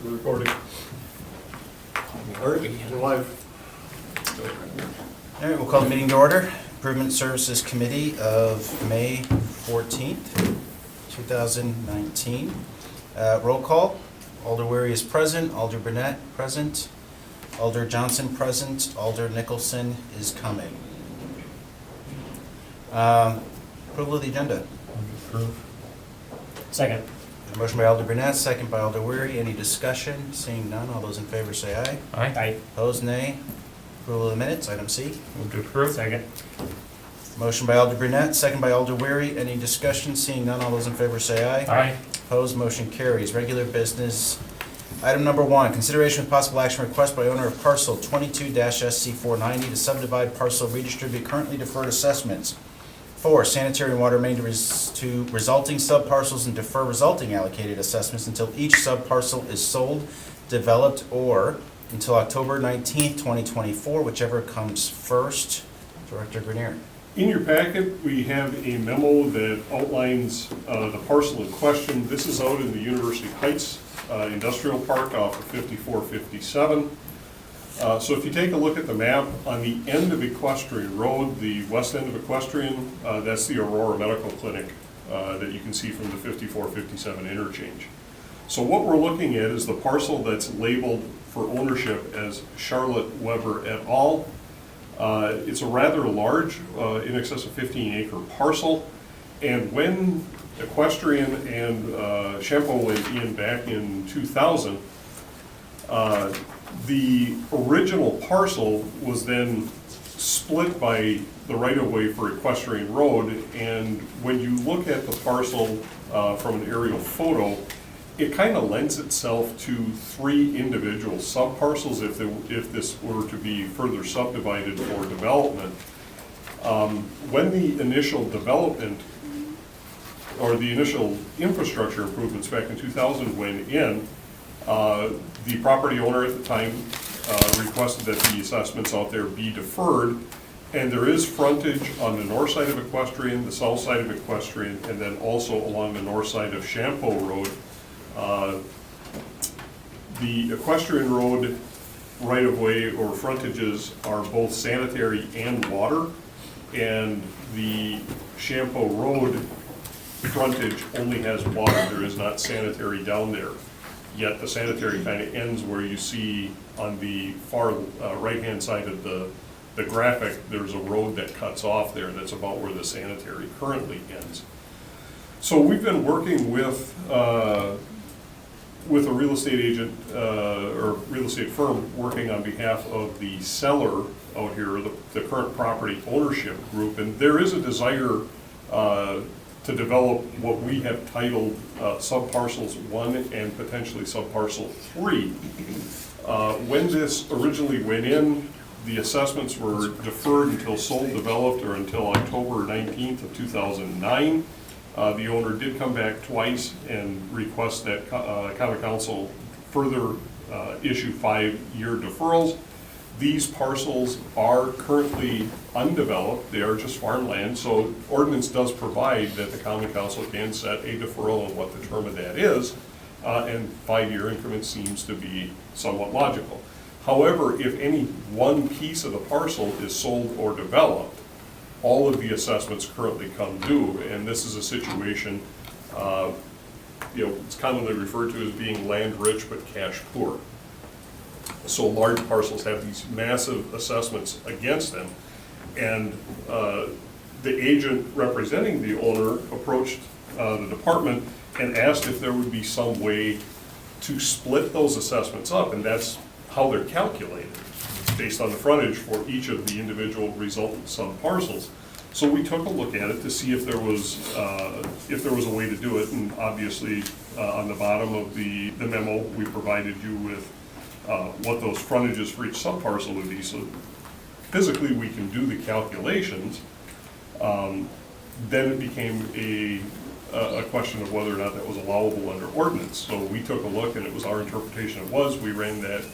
We're recording. All right, we're live. All right, we'll call the meeting to order. Improvement Services Committee of May 14th, 2019. Roll call. Alder Weary is present. Alder Burnett present. Alder Johnson present. Alder Nicholson is coming. Approval of the agenda. Second. A motion by Alder Burnett, second by Alder Weary. Any discussion? Seeing none, all those in favor say aye. Aye. Opposed, nay. Approval of the minutes, item C. Move to approve. Second. Motion by Alder Burnett, second by Alder Weary. Any discussion? Seeing none, all those in favor say aye. Aye. Opposed, motion carries. Regular business. Item number 1, consideration with possible action request by owner of parcel 22-SC490 to subdivide parcel, redistribute currently deferred assessments. 4, sanitary and water main to resulting subparcels and defer resulting allocated assessments until each subparcel is sold, developed, or until October 19th, 2024, whichever comes first. Director Grenier. In your packet, we have a memo that outlines the parcel in question. This is out in the University Heights Industrial Park off of 5457. So if you take a look at the map, on the end of Equestrian Road, the west end of Equestrian, that's the Aurora Medical Clinic that you can see from the 5457 interchange. So what we're looking at is the parcel that's labeled for ownership as Charlotte Weber et al. It's a rather large, in excess of 15-acre parcel, and when Equestrian and Shampoo went in back in 2000, the original parcel was then split by the right-of-way for Equestrian Road, and when you look at the parcel from an aerial photo, it kind of lends itself to 3 individual subparcels if this were to be further subdivided for development. When the initial development or the initial infrastructure improvements back in 2000 went in, the property owner at the time requested that the assessments out there be deferred, and there is frontage on the north side of Equestrian, the south side of Equestrian, and then also along the north side of Shampoo Road. The Equestrian Road right-of-way or frontages are both sanitary and water, and the Shampoo Road frontage only has water. There is not sanitary down there. Yet the sanitary kind of ends where you see on the far right-hand side of the graphic, there's a road that cuts off there that's about where the sanitary currently ends. So we've been working with a real estate agent or real estate firm working on behalf of the seller out here, the current property ownership group, and there is a desire to develop what we have titled subparcels 1 and potentially subparcel 3. When this originally went in, the assessments were deferred until sold, developed, or until October 19th of 2009. The owner did come back twice and request that Common Council further issue 5-year deferrals. These parcels are currently undeveloped. They are just farmland, so ordinance does provide that the Common Council can set a deferral on what the term of that is, and 5-year increment seems to be somewhat logical. However, if any one piece of the parcel is sold or developed, all of the assessments currently come due, and this is a situation, it's commonly referred to as being land rich but cash poor. So large parcels have these massive assessments against them, and the agent representing the owner approached the department and asked if there would be some way to split those assessments up, and that's how they're calculated, based on the frontage for each of the individual resultant subparcels. So we took a look at it to see if there was a way to do it, and obviously on the bottom of the memo we provided you with what those frontages for each subparcel would be. So physically we can do the calculations. Then it became a question of whether or not that was allowable under ordinance. So we took a look, and it was our interpretation it was. We ran that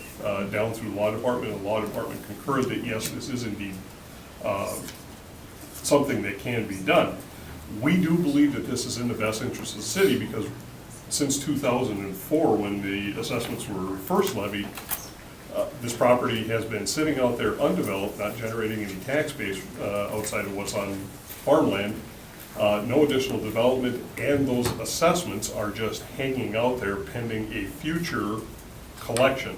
down through the law department, and the law department concurred that yes, this is indeed something that can be done. We do believe that this is in the best interest of the city, because since 2004, when the assessments were first levied, this property has been sitting out there undeveloped, not generating any tax base outside of what's on farmland. No additional development, and those assessments are just hanging out there pending a future collection.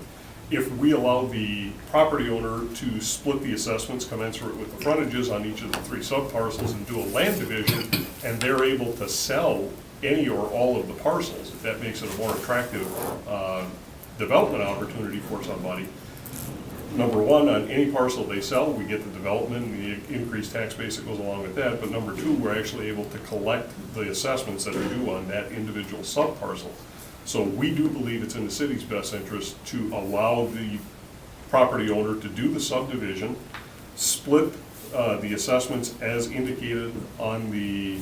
If we allow the property owner to split the assessments commensurate with the frontages on each of the 3 subparcels and do a land division, and they're able to sell any or all of the parcels, if that makes it a more attractive development opportunity for somebody. Number one, on any parcel they sell, we get the development and the increased tax base that goes along with that. But number two, we're actually able to collect the assessments that are due on that individual subparcel. So we do believe it's in the city's best interest to allow the property owner to do the subdivision, split the assessments as indicated on the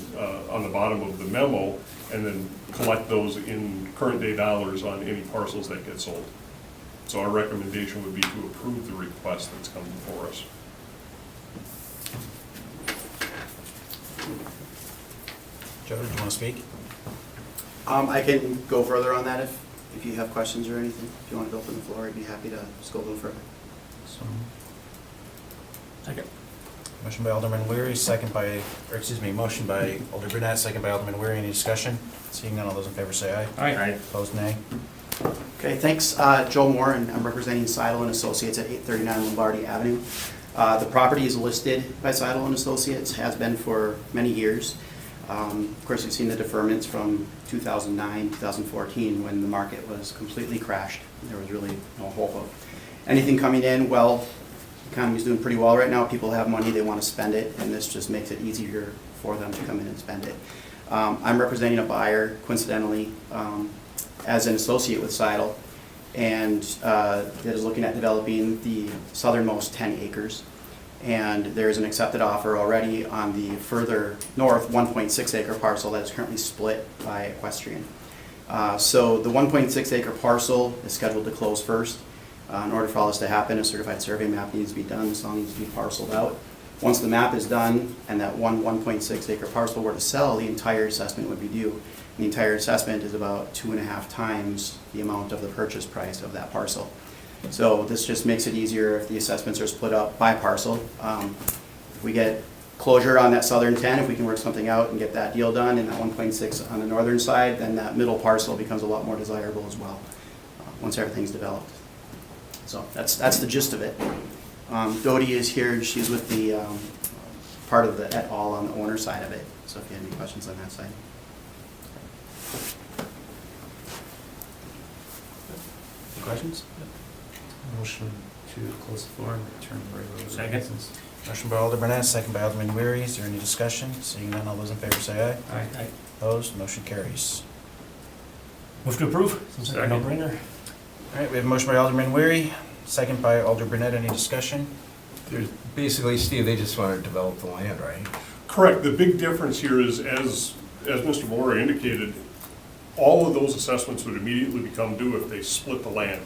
bottom of the memo, and then collect those in current day dollars on any parcels that get sold. So our recommendation would be to approve the request that's come before us. Joe, did you want to speak? I can go further on that if you have questions or anything. If you want to open the floor, I'd be happy to just go a little further. Second. Motion by Alderman Weary, motion by Alder Brunette, second by Alderman Weary. Any discussion? Seeing none, all those in favor say aye. Aye. Opposed, nay. Okay, thanks. Joe Moore, and I'm representing Seidel and Associates at 839 Lombardi Avenue. The property is listed by Seidel and Associates, has been for many years. Of course, we've seen the deferments from 2009, 2014, when the market was completely crashed. There was really no hope of anything coming in. Well, the economy's doing pretty well right now. People have money, they want to spend it, and this just makes it easier for them to come in and spend it. I'm representing a buyer, coincidentally, as an associate with Seidel, and that is looking at developing the southernmost 10 acres. And there is an accepted offer already on the further north 1.6 acre parcel that is currently split by Equestrian. So the 1.6 acre parcel is scheduled to close first. In order for all this to happen, a certified survey map needs to be done. This all needs to be parceled out. Once the map is done and that 1.6 acre parcel were to sell, the entire assessment would be due. The entire assessment is about 2.5 times the amount of the purchase price of that parcel. So this just makes it easier if the assessments are split up by parcel. If we get closure on that southern 10, if we can work something out and get that deal done, and that 1.6 on the northern side, then that middle parcel becomes a lot more desirable as well, once everything's developed. So that's the gist of it. Dodie is here, she's with the part of the et al. On the owner side of it, so if you have any questions on that side. Any questions? Motion to close the floor and return to regular Second. business. Motion by Alder Brunette, second by Alderman Weary. Is there any discussion? Seeing none, all those in favor say aye. Aye. Opposed, motion carries. Move to approve. Seems like a Second. no-brainer. All right, we have a motion by Alderman Weary, second by Alder Brunette. Any discussion? There's, basically, Steve, they just want to develop the land, right? Correct. The big difference here is, as Mr. Moore indicated, all of those assessments would immediately become due if they split the land.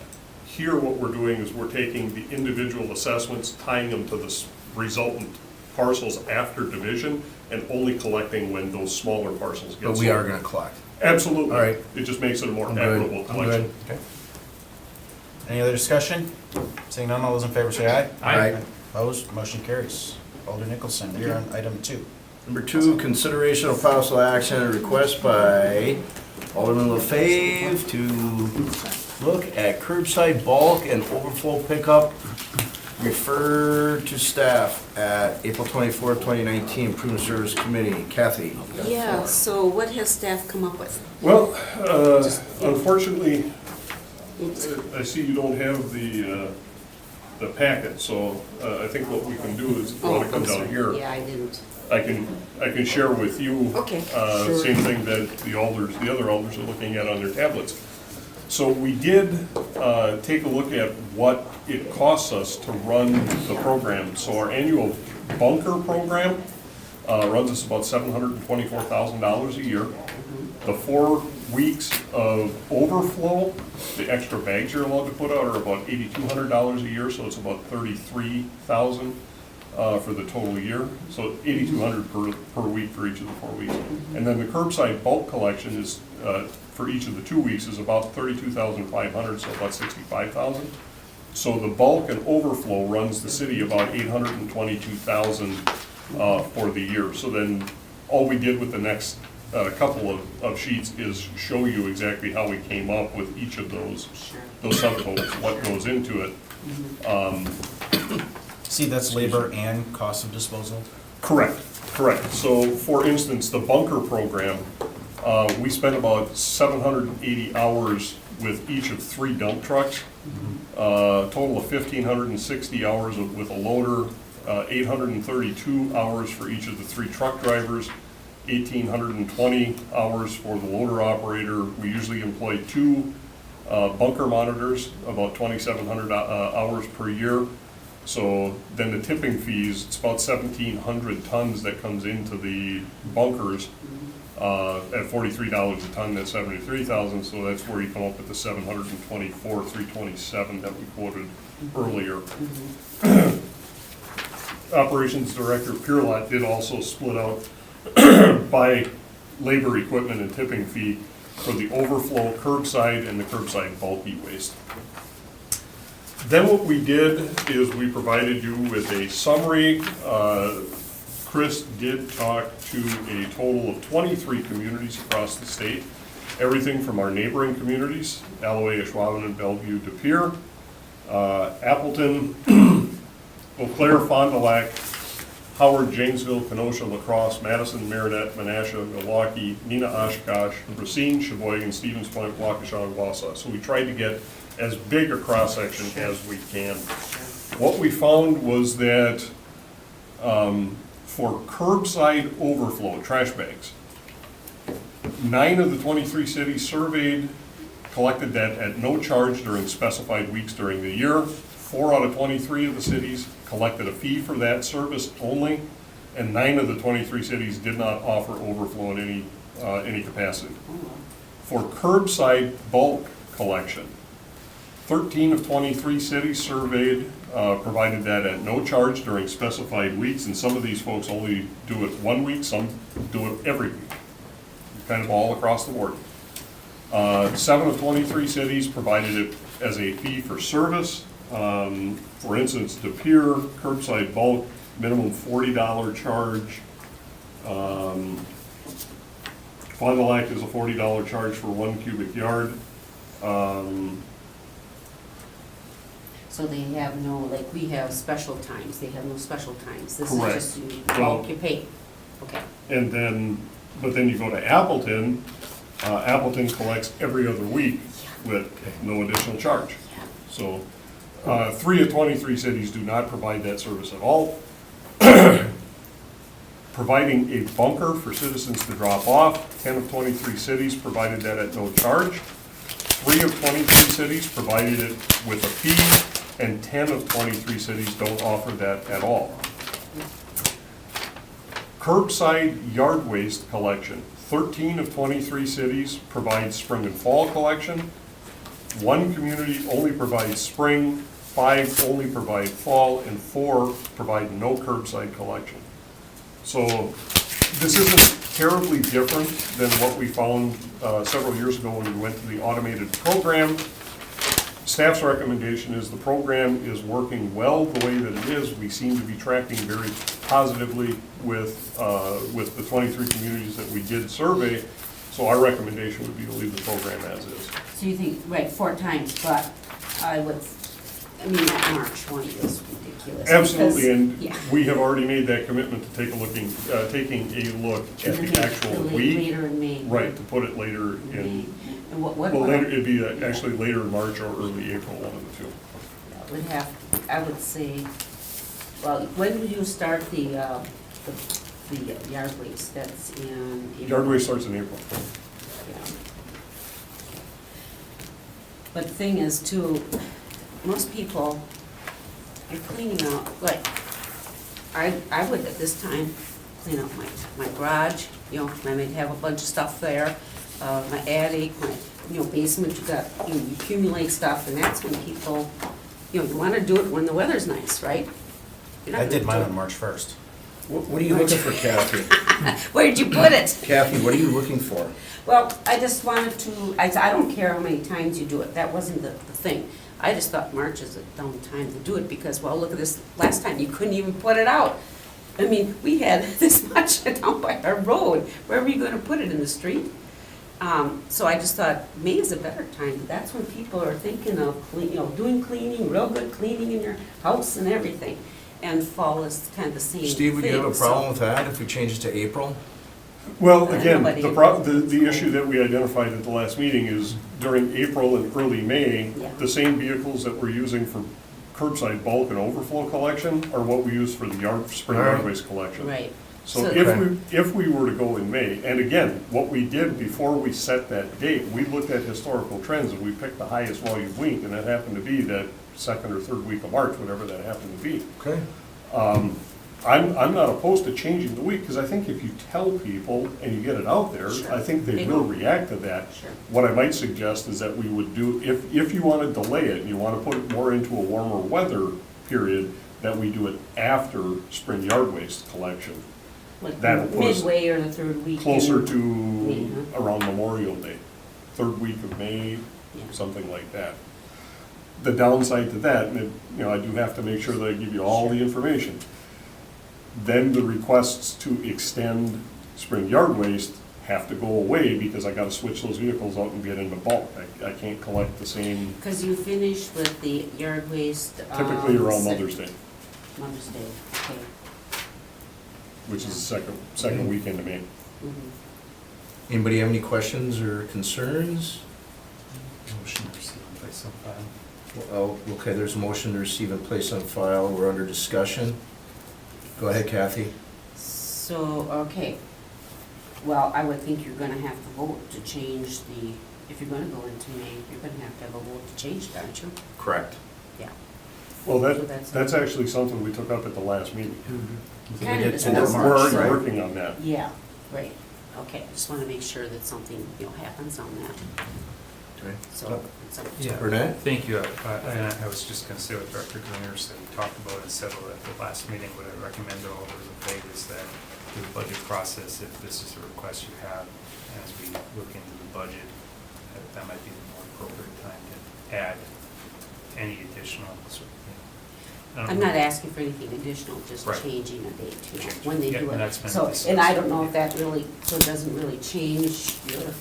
Here, what we're doing is we're taking the individual assessments, tying them to the resultant parcels after division, and only collecting when those smaller parcels get sold. But we are going to collect. Absolutely. All right. It just makes it a more I'm good. equitable I'm collection. good. Okay. Any other discussion? Seeing none, all those in favor say aye. Aye. Opposed, motion carries. Alder Nicholson, you're on item 2. Number 2, consideration of possible action and request by Alderman LaFave to look at curbside bulk and overflow pickup. Refer to staff at April 24th, 2019, Improvement Service Committee. Kathy, you got the Yeah, floor. so what has staff come up with? Well, unfortunately, I see you don't have the packet, so I think what we can do is, if you want to come I'm down sorry. here, Yeah, I didn't. I can share with you. Okay, sure. Same thing that the other alders are looking at on their tablets. So we did take a look at what it costs us to run the program. So our annual bunker program runs us about $724,000 a year. The 4 weeks of overflow, the extra bags you're allowed to put out are about $8,200 a year, so it's about $33,000 for the total year. So $8,200 per week for each of the 4 weeks. And then the curbside bulk collection is for each of the 2 weeks is about 32,500, so about 65,000. So the bulk and overflow runs the city about 822,000 for the year. So then all we did with the next couple of sheets is show you exactly how we came up with each of those subtotals, what goes into it. See, that's labor and cost of disposal? Correct. So for instance, the bunker program, we spent about 780 hours with each of 3 dump trucks. Total of 1,560 hours with a loader, 832 hours for each of the 3 truck drivers, 1,820 hours for the loader operator. We usually employ 2 bunker monitors, about 2,700 hours per year. So then the tipping fees, it's about 1,700 tons that comes into the bunkers at $43 a ton, that's 73,000. So that's where you come up with the 724, 327 that we quoted earlier. Operations Director Pierlot did also split out by labor, equipment, and tipping fee for the overflow curbside and the curbside bulky waste. Then what we did is we provided you with a summary. Chris did talk to a total of 23 communities across the state, everything from our neighboring communities, Alloway, Ashwaubenon, Bellevue, De Pere, Appleton, Eau Claire, Fond du Lac, Howard, Janesville, Kenosha, La Crosse, Madison, Marinette, Menasha, Milwaukee, Neenah, Oshkosh, Racine, Sheboygan, Stevens Point, Waukesha, and Wausau. So we tried to get as big a cross-section as we can. What we found was that for curbside overflow, trash bags, 9 of the 23 cities surveyed collected that at no charge during specified weeks during the year. 4 out of 23 of the cities collected a fee for that service only, and 9 of the 23 cities did not offer overflow in any capacity. For curbside bulk collection, 13 of 23 cities surveyed provided that at no charge during specified weeks, and some of these folks only do it 1 week, some do it every week, kind of all across the board. 7 of 23 cities provided it as a fee for service. For instance, De Pere, curbside bulk, minimum $40 charge. Fond du Lac is a $40 charge for 1 cubic yard. So they have no, like, we have special times, they have no special times. This is Correct. just you Well- bulk, you pay. Okay. And then, but then you go to Appleton, Appleton collects every other week with no additional charge. So, 3 of 23 cities do not provide that service at all. Providing a bunker for citizens to drop off, 10 of 23 cities provided that at no charge. 3 of 23 cities provided it with a fee, and 10 of 23 cities don't offer that at all. Curbside yard waste collection, 13 of 23 cities provide spring and fall collection. 1 community only provides spring, 5 only provide fall, and 4 provide no curbside collection. So this isn't terribly different than what we found several years ago when we went to the automated program. Staff's recommendation is the program is working well the way that it is. We seem to be tracking very positively with the 23 communities that we did survey. So our recommendation would be to leave the program as is. So you think, right, 4 times, but that March one is ridiculous. Absolutely, because- and yeah. we have already made that commitment to taking a look at the actual week. Later in May. Right, to put it later May. in, And what well, later, it'd be actually later in March or early April, one of the two. that would have, I would say, well, when would you start the yard waste? That's in April. Yard waste starts in April. Yeah. But the thing is too, most people are cleaning out, like, I would at this time clean out my garage, I might have a bunch of stuff there, my attic, my, basement, you accumulate stuff, and that's when people, you wanna do it when the weather's nice, right? You're not I did gonna mine do on it- March 1st. What are you looking for, Kathy? Where'd you put it? Kathy, what are you looking for? Well, I just wanted to, I don't care how many times you do it, that wasn't the thing. I just thought March is a dumb time to do it, because, well, look at this, last time, you couldn't even put it out. I mean, we had this much down by our road, where were you gonna put it, in the street? So I just thought, May is a better time, that's when people are thinking of doing cleaning, real good cleaning in your house and everything. And fall is kind of the same thing. Steve, would you have a so- problem with that if we change it to April? Well, again, Nobody- the issue that we identified at the last meeting is during April and early May, Yeah. the same vehicles that we're using for curbside bulk and overflow collection are what we use for the spring All right. yard waste collection. Right. So So- if we were to go in May, and again, what we did before we set that date, we looked at historical trends and we picked the highest volume week, and that happened to be that second or third week of March, whatever that happened to be. Okay. I'm not opposed to changing the week, because I think if you tell people and you get it out there, Sure. I think they They will will. react to that. Sure. What I might suggest is that we would do, if you want to delay it, and you want to put it more into a warmer weather period, that we do it after spring yard waste collection, Like That'll put us midway or the third week. closer in to May, huh? around Memorial Day, third week of May, Yeah. something like that. The downside to that, and I do have to make sure that I give you all the information. Then the requests to extend spring yard waste have to go away, because I gotta switch those vehicles out and get into bulk. I can't collect the same, Because you finish with the yard waste. typically around Mother's Day, Mother's Day, okay. which is the second weekend of May. Mhm. Anybody have any questions or concerns? Motion to receive and place on file. Well, okay, there's a motion to receive and place on file. We're under discussion. Go ahead, Kathy. So, okay. Well, I would think you're gonna have to vote to change the, if you're gonna go into May, you're gonna have to have a vote to change it, aren't you? Correct. Yeah. Well, So that's- that's actually something we took up at the last meeting. Kind of And we're discussed. already right. working on that. Yeah, right. Okay, just wanna make sure that something, happens on that, Okay. so. it's up to- Yeah. Burnett? Thank you. And I was just gonna say what Director Grenier said, we talked about and settled at the last meeting, what I recommend to all those in favor is that the budget process, if this is a request you have, as we look into the budget, that might be the more appropriate time to add any additional. I'm not asking for anything additional, just Right. changing a date, Change. when they Yeah, do and it. that's been So, discussed. and I don't know if that really, so it doesn't really change your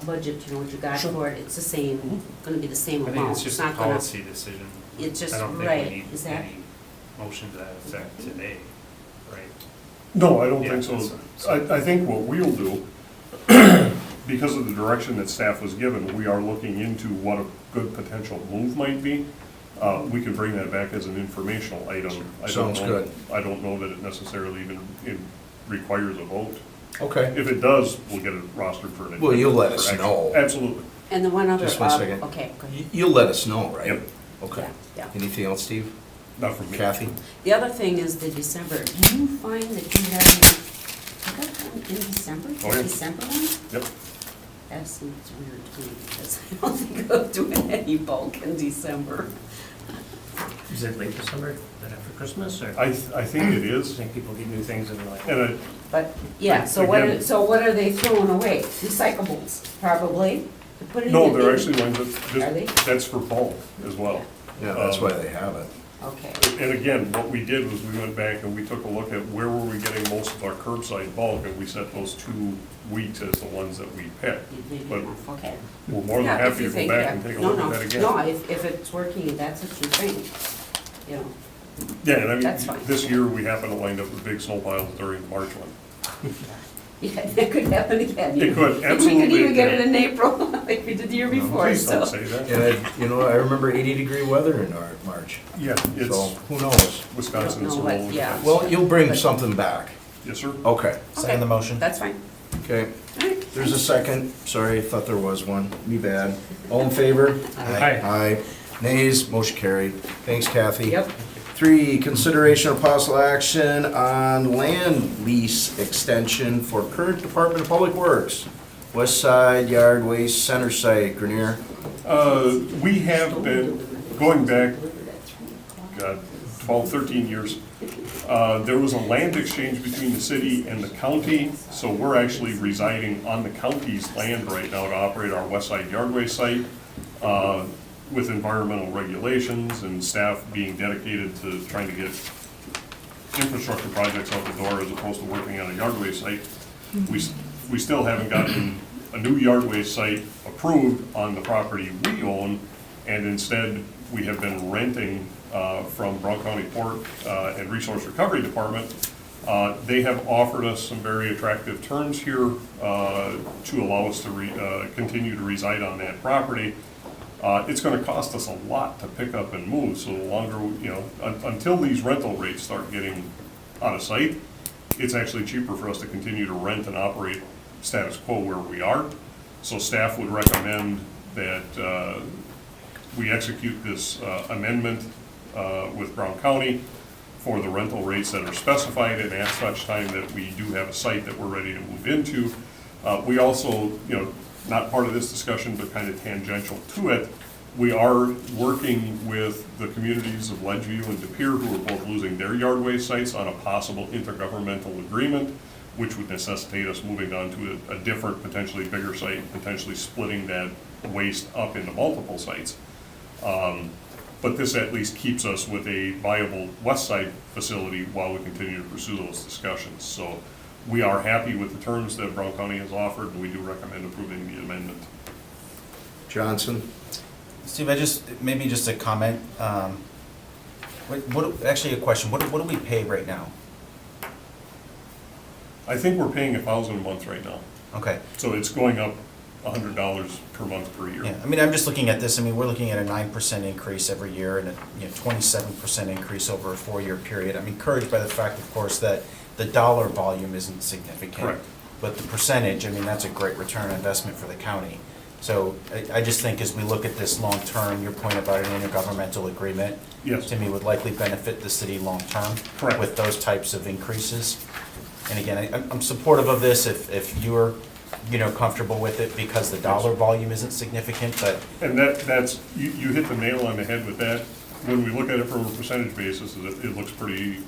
budget, what you got Sure. for it, it's the same, gonna be the same I amount. think it's just a not gonna- policy decision. It's just, I don't think right, we need is that, any motion to that effect today, right? No, I don't Yeah, think so. that's- I think what we'll do, because of the direction that staff was given, we are looking into what a good potential move might be. We can bring that back as an informational item. I don't Sounds know- good. I don't know that it necessarily even requires a vote. Okay. If it does, we'll get it rostered for an. Well, you'll let for us action. know. Absolutely. and the one other. Just one second. Okay, go ahead. You'll let us know, right? Yep. Okay. Yeah, yeah. Anything else, Steve? Not from me. Kathy? The other thing is the December, do you find that you have any, you got one in December, Oh, yeah. the December one? Yep. That seems weird to me, because I don't think of doing any bulk in December. Is it late December, then after Christmas, or? I think it I is. think people get new things and they're like, And But, yeah, so what, Again- so what are they throwing away? Recyclables, probably, to put it no, in. they're actually lines up, Are they? that's for bulk as well. Yeah, that's why they have it. Okay, And again, what we did was we went back and we took a look at where were we getting most of our curbside bulk, and we set those 2 weeks as the ones that we picked. you did But enough, okay. we're more than Yeah, if happy you to go think back that- and take a no, look no, at that again. No, if it's working, that's what you think, you know. Yeah, and That's I fine. mean, this year, we happened to wind up with big snow piles during the March one. Yeah, that could happen again. It could, We absolutely. could even get it it in April, like we did the year before, Please so. don't say that. And I remember 80-degree weather in March, Yeah, so it's who knows? Wisconsin, it's a Don't know what- roll of the yeah. dice. Well, you'll bring something back. Yes, sir. Okay, Second the motion. That's fine. okay. All right. There's a second. Sorry, I thought there was one. Me bad. All in favor? hi, Aye. Nays, motion carried. Thanks, Kathy. Yep. 3, consideration of possible action on land lease extension for current Department of Public Works. West Side Yard Waste Center Site, Grenier. We have been, going back, God, 12, 13 years, There was a land exchange between the city and the county, so we're actually residing on the county's land right now to operate our West Side Yardway site with environmental regulations and staff being dedicated to trying to get infrastructure projects out the door as opposed to working on a yardway site. We still haven't gotten a new yardway site approved on the property we own, and instead we have been renting from Brown County Port and Resource Recovery Department. They have offered us some very attractive terms here to allow us to continue to reside on that property. It's gonna cost us a lot to pick up and move, so the longer, until these rental rates start getting out of sight, it's actually cheaper for us to continue to rent and operate status quo where we are. So staff would recommend that we execute this amendment with Brown County for the rental rates that are specified, and at such time that we do have a site that we're ready to move into. We also, not part of this discussion, but kind of tangential to it, we are working with the communities of Ledgeview and De Pere, who are both losing their yardway sites, on a possible intergovernmental agreement, which would necessitate us moving on to a different, potentially bigger site, potentially splitting that waste up into multiple sites. But this at least keeps us with a viable west side facility while we continue to pursue those discussions. So we are happy with the terms that Brown County has offered, and we do recommend approving the amendment. Johnson? Steve, maybe just a comment. Actually, a question. What do we pay right now? I think we're paying $1,000 a month right now. Okay. So it's going up $100 per month per year. Yeah, I mean, I'm just looking at this, we're looking at a 9% increase every year and a 27% increase over a 4-year period. I'm encouraged by the fact, of course, that the dollar volume isn't significant. Correct. But the percentage, that's a great return on investment for the county. So I just think as we look at this long-term, your point about an intergovernmental agreement, Yes. to me, would likely benefit the city long-term. Correct. With those types of increases. And again, I'm supportive of this if you're comfortable with it, because the dollar volume isn't significant, but And that's, you hit the nail on the head with that. When we look at it from a percentage basis, it looks pretty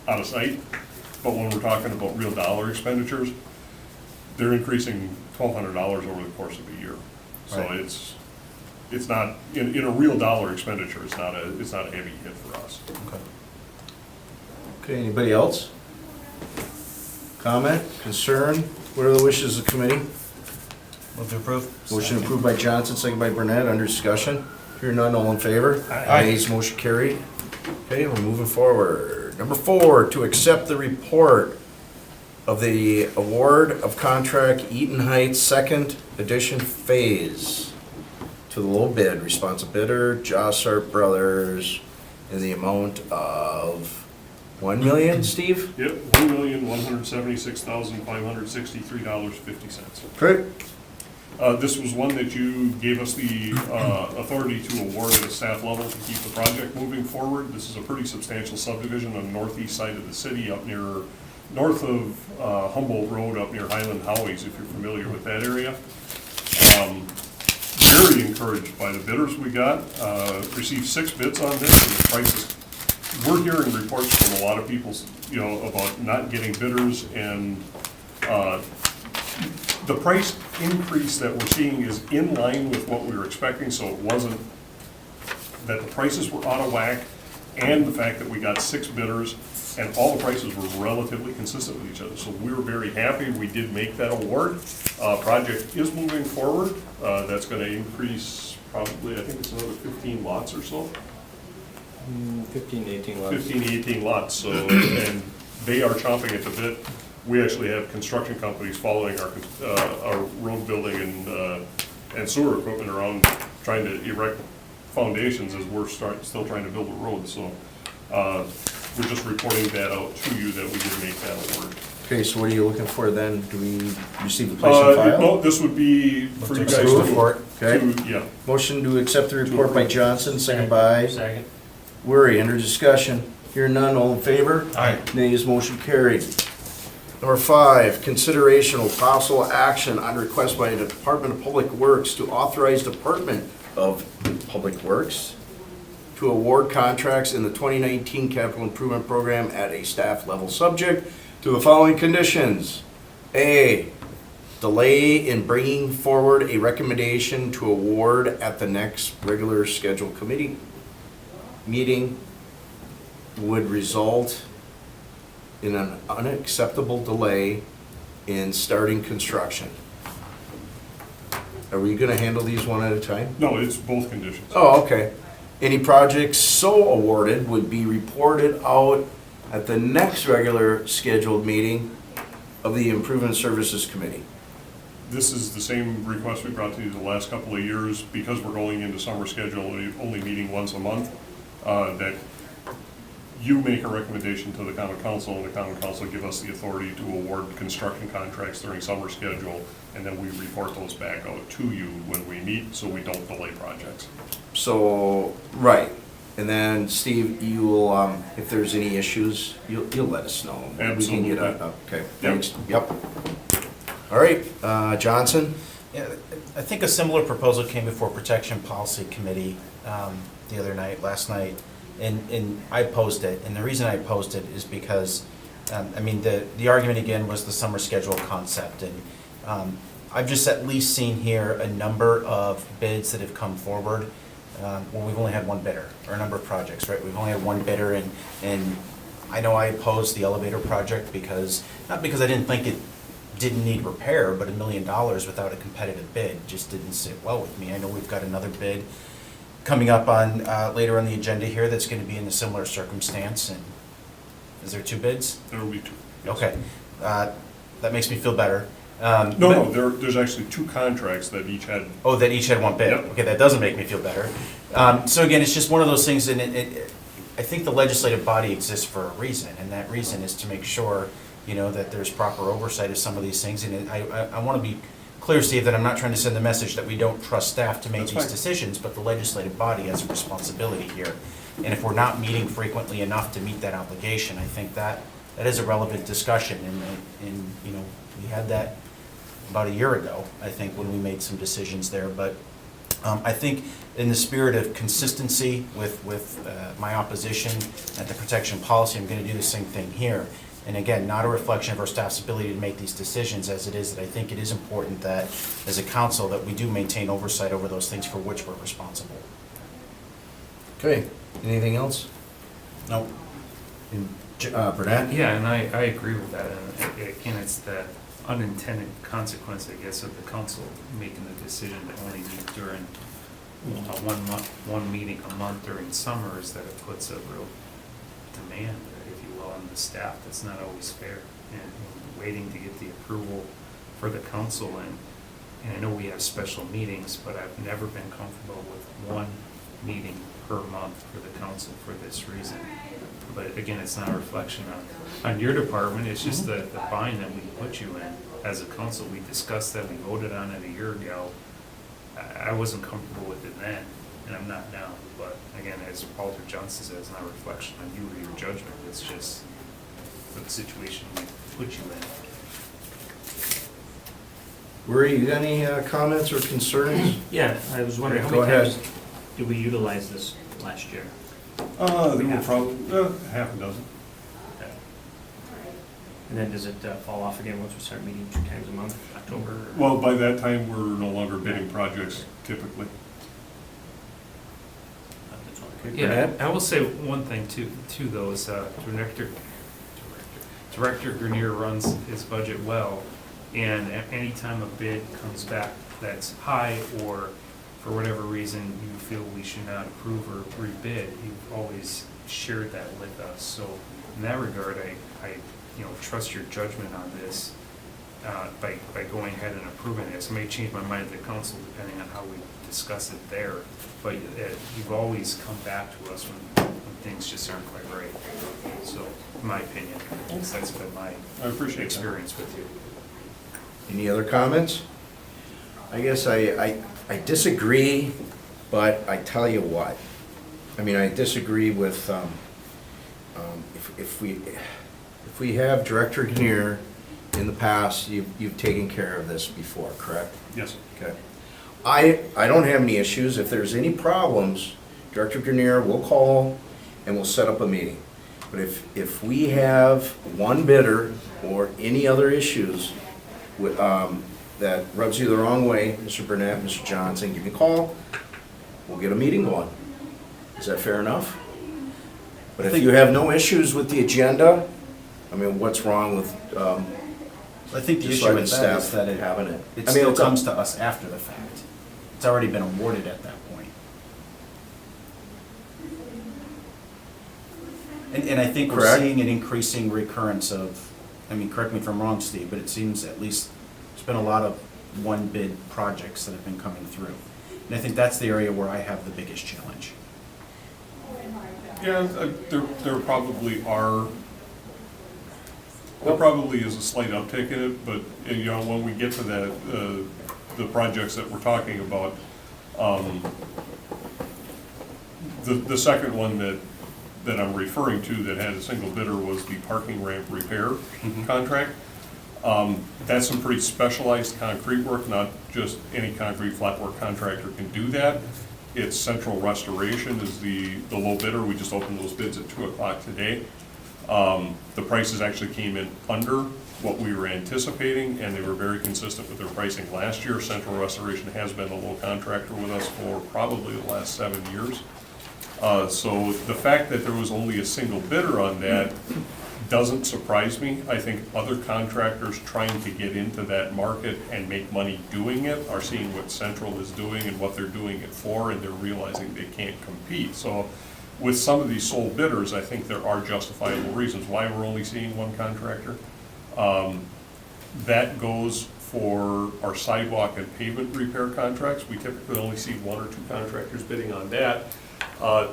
out of sight. But when we're talking about real dollar expenditures, they're increasing $1,200 over the course of a year. So Right. it's not, in a real dollar expenditure, it's not a heavy hit for us. okay. Okay, anybody else? Comment, concern? What are the wishes of the committee? Move to approve. Motion approved by Johnson, second by Burnett, under discussion. Hearing none, all in favor? Aye. Ayes, motion carried. Okay, we're moving forward. Number 4, to accept the report of the award of contract Eaton Heights Second Edition Phase to the low bid, responsive bidder, Jossart Brothers, in the amount of $1 million, Steve? Yep, $1,176,563.50. Correct. This was one that you gave us the authority to award at a staff level to keep the project moving forward. This is a pretty substantial subdivision on the northeast side of the city, north of Humboldt Road, up near Highland Howies, if you're familiar with that area. Very encouraged by the bidders we got. Received 6 bids on this, and the prices, we're hearing reports from a lot of people, about not getting bidders, and the price increase that we're seeing is in line with what we were expecting, so it wasn't that the prices were out of whack, and the fact that we got 6 bidders, and all the prices were relatively consistent with each other. So we were very happy we did make that award. Project is moving forward. That's gonna increase probably, I think it's another 15 lots or so. 15 to 18 lots. 15 to 18 lots, so, and they are chomping at the bit. We actually have construction companies following our road building and sewer equipment around, trying to erect foundations as we're still trying to build a road. So we're just reporting that out to you that we did make that award. Okay, so what are you looking for then? Do we receive the place and file? No, this would be for you guys Approve to. report. Okay. Yeah. Motion to accept the report by Johnson, second by Second. Worry, under discussion. Hearing none, all in favor? Aye. Nays, motion carried. Number 5, consideration of possible action on request by the Department of Public Works to authorize Department of Public Works to award contracts in the 2019 capital improvement program at a staff level subject to the following conditions. A, delay in bringing forward a recommendation to award at the next regular scheduled committee meeting would result in an unacceptable delay in starting construction. Are we gonna handle these one at a time? No, it's both conditions. Oh, okay. Any projects so awarded would be reported out at the next regular scheduled meeting of the Improvement Services Committee. This is the same request we brought to you the last couple of years, because we're going into summer schedule, only meeting once a month, that you make a recommendation to the common council, and the common council give us the authority to award construction contracts during summer schedule, and then we report those back out to you when we meet, so we don't delay projects. So, right. And then, Steve, you will, if there's any issues, you'll let us know. We can get okay, thanks. Yep. All right, Johnson? Yeah, I think a similar proposal came before Protection Policy Committee the other night, last night, and I opposed it. And the reason I opposed it is because, I mean, the argument again was the summer schedule concept. And I've just at least seen here a number of bids that have come forward. Well, we've only had one bidder, or a number of projects, right? We've only had one bidder, and I know I opposed the elevator project because, not because I didn't think it didn't need repair, but $1 million without a competitive bid just didn't sit well with me. I know we've got another bid coming up on, later on the agenda here that's gonna be in a similar circumstance, and is there 2 bids? There will be 2. Yes. Okay, that makes me feel better. No, there's actually 2 contracts that each had. Oh, that each had one bid? Yep. Okay, that doesn't make me feel better. So again, it's just one of those things, and I think the legislative body exists for a reason, and that reason is to make sure, you know, that there's proper oversight of some of these things. And I want to be clear, Steve, that I'm not trying to send the message that we don't trust staff to make That's these fine. decisions, but the legislative body has a responsibility here. And if we're not meeting frequently enough to meet that obligation, I think that is a relevant discussion. And you know, we had that about a year ago, I think, when we made some decisions there. But I think in the spirit of consistency with my opposition at the protection policy, I'm going to do the same thing here. And again, not a reflection of our staff's ability to make these decisions, as it is that I think it is important that, as a council, that we do maintain oversight over those things for which we're responsible. Okay, anything else? No. Burnett? Yeah, and I agree with that, and again, it's the unintended consequence, I guess, of the council making the decision to only meet during one meeting a month during summer, is that it puts a real demand, if you will, on the staff. That's not always fair, and waiting to get the approval for the council, and I know we have special meetings, but I've never been comfortable with one meeting per month for the council for this reason. But again, it's not a reflection on your department, it's just the bind that we put you in. As a council, we discussed that, we voted on it a year ago. I wasn't comfortable with it then, and I'm not now. But again, as Walter Johnson said, it's not a reflection on you or your judgment, it's just the situation we put you in. Rory, you got any comments or concerns? Yeah, I was wondering, how Go many ahead. times did we utilize this last year? There were probably half a dozen. And then does it fall off again once we start meeting 2 times a month, October? Well, by that time, we're no longer bidding projects typically. That's all I could- Yeah, I will say one thing too though, is Director Grenier runs his budget well, and anytime a bid comes back that's high, or for whatever reason you feel we should not approve or rebid, you've always shared that with us. So in that regard, I trust your judgment on this, by going ahead and approving this. I may change my mind at the council depending on how we discuss it there, but you've always come back to us when things just aren't quite right. So, in my opinion, that's been my I appreciate that. experience with you. Any other comments? I guess I disagree, but I tell you what. I mean, I disagree with, if we have Director Grenier in the past, you've taken care of this before, correct? Yes. Okay. I don't have any issues. If there's any problems, Director Grenier will call and we'll set up a meeting. But if we have one bidder or any other issues with, that rubs you the wrong way, Mr. Burnett, Mr. Johnson, give me a call. We'll get a meeting going. Is that fair enough? But if you have no issues with the agenda, I mean, what's wrong with, I think the just issue letting with that is staff that having it? it I mean, still it's up- comes to us after the fact. It's already been awarded at that point. And I think we're Correct. seeing an increasing recurrence of, I mean, correct me if I'm wrong, Steve, but it seems at least there's been a lot of one bid projects that have been coming through. And I think that's the area where I have the biggest challenge. Yeah, there probably are, there probably is a slight uptick in it, but, you know, when we get to that, the projects that we're talking about, the second one that I'm referring to that had a single bidder was the parking ramp repair contract. That's some pretty specialized concrete work, not just any concrete flat work contractor can do that. It's Central Restoration is the low bidder. We just opened those bids at 2 o'clock today. The prices actually came in under what we were anticipating, and they were very consistent with their pricing last year. Central Restoration has been a low contractor with us for probably the last 7 years. So the fact that there was only a single bidder on that doesn't surprise me. I think other contractors trying to get into that market and make money doing it are seeing what Central is doing and what they're doing it for, and they're realizing they can't compete. So with some of these sole bidders, I think there are justifiable reasons why we're only seeing one contractor. That goes for our sidewalk and pavement repair contracts. We typically only see 1 or 2 contractors bidding on that.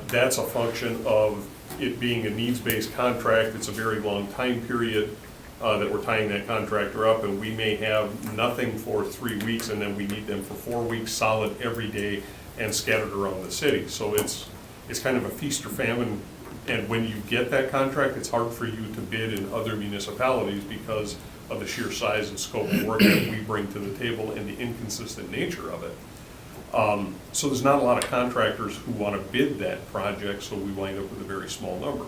That's a function of it being a needs-based contract. It's a very long time period that we're tying that contractor up, and we may have nothing for 3 weeks, and then we need them for 4 weeks solid every day and scattered around the city. So it's kind of a feast or famine, and when you get that contract, it's hard for you to bid in other municipalities because of the sheer size and scope of work that we bring to the table and the inconsistent nature of it. So there's not a lot of contractors who want to bid that project, so we wind up with a very small number.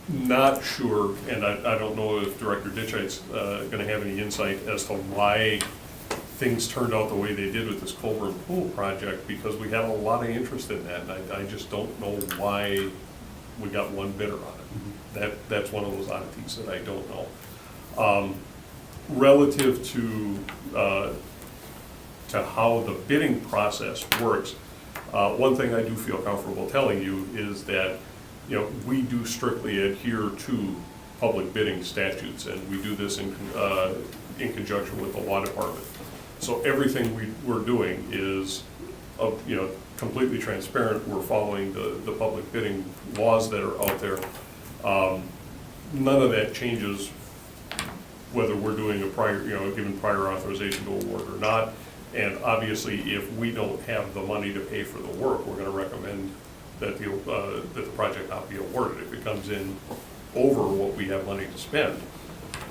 Not sure, and I don't know if Director Ditchite's going to have any insight as to why things turned out the way they did with this Colburn Pool project, because we had a lot of interest in that, and I just don't know why we got one bidder on it. That's one of those oddities that I don't know. Relative to how the bidding process works, one thing I do feel comfortable telling you is that, you know, we do strictly adhere to public bidding statutes, and we do this in conjunction with the law department. So everything we're doing is, you know, completely transparent. We're following the public bidding laws that are out there. None of that changes whether we're doing a prior, you know, given prior authorization to award or not. And obviously, if we don't have the money to pay for the work, we're going to recommend that the project not be awarded. If it comes in over what we have money to spend,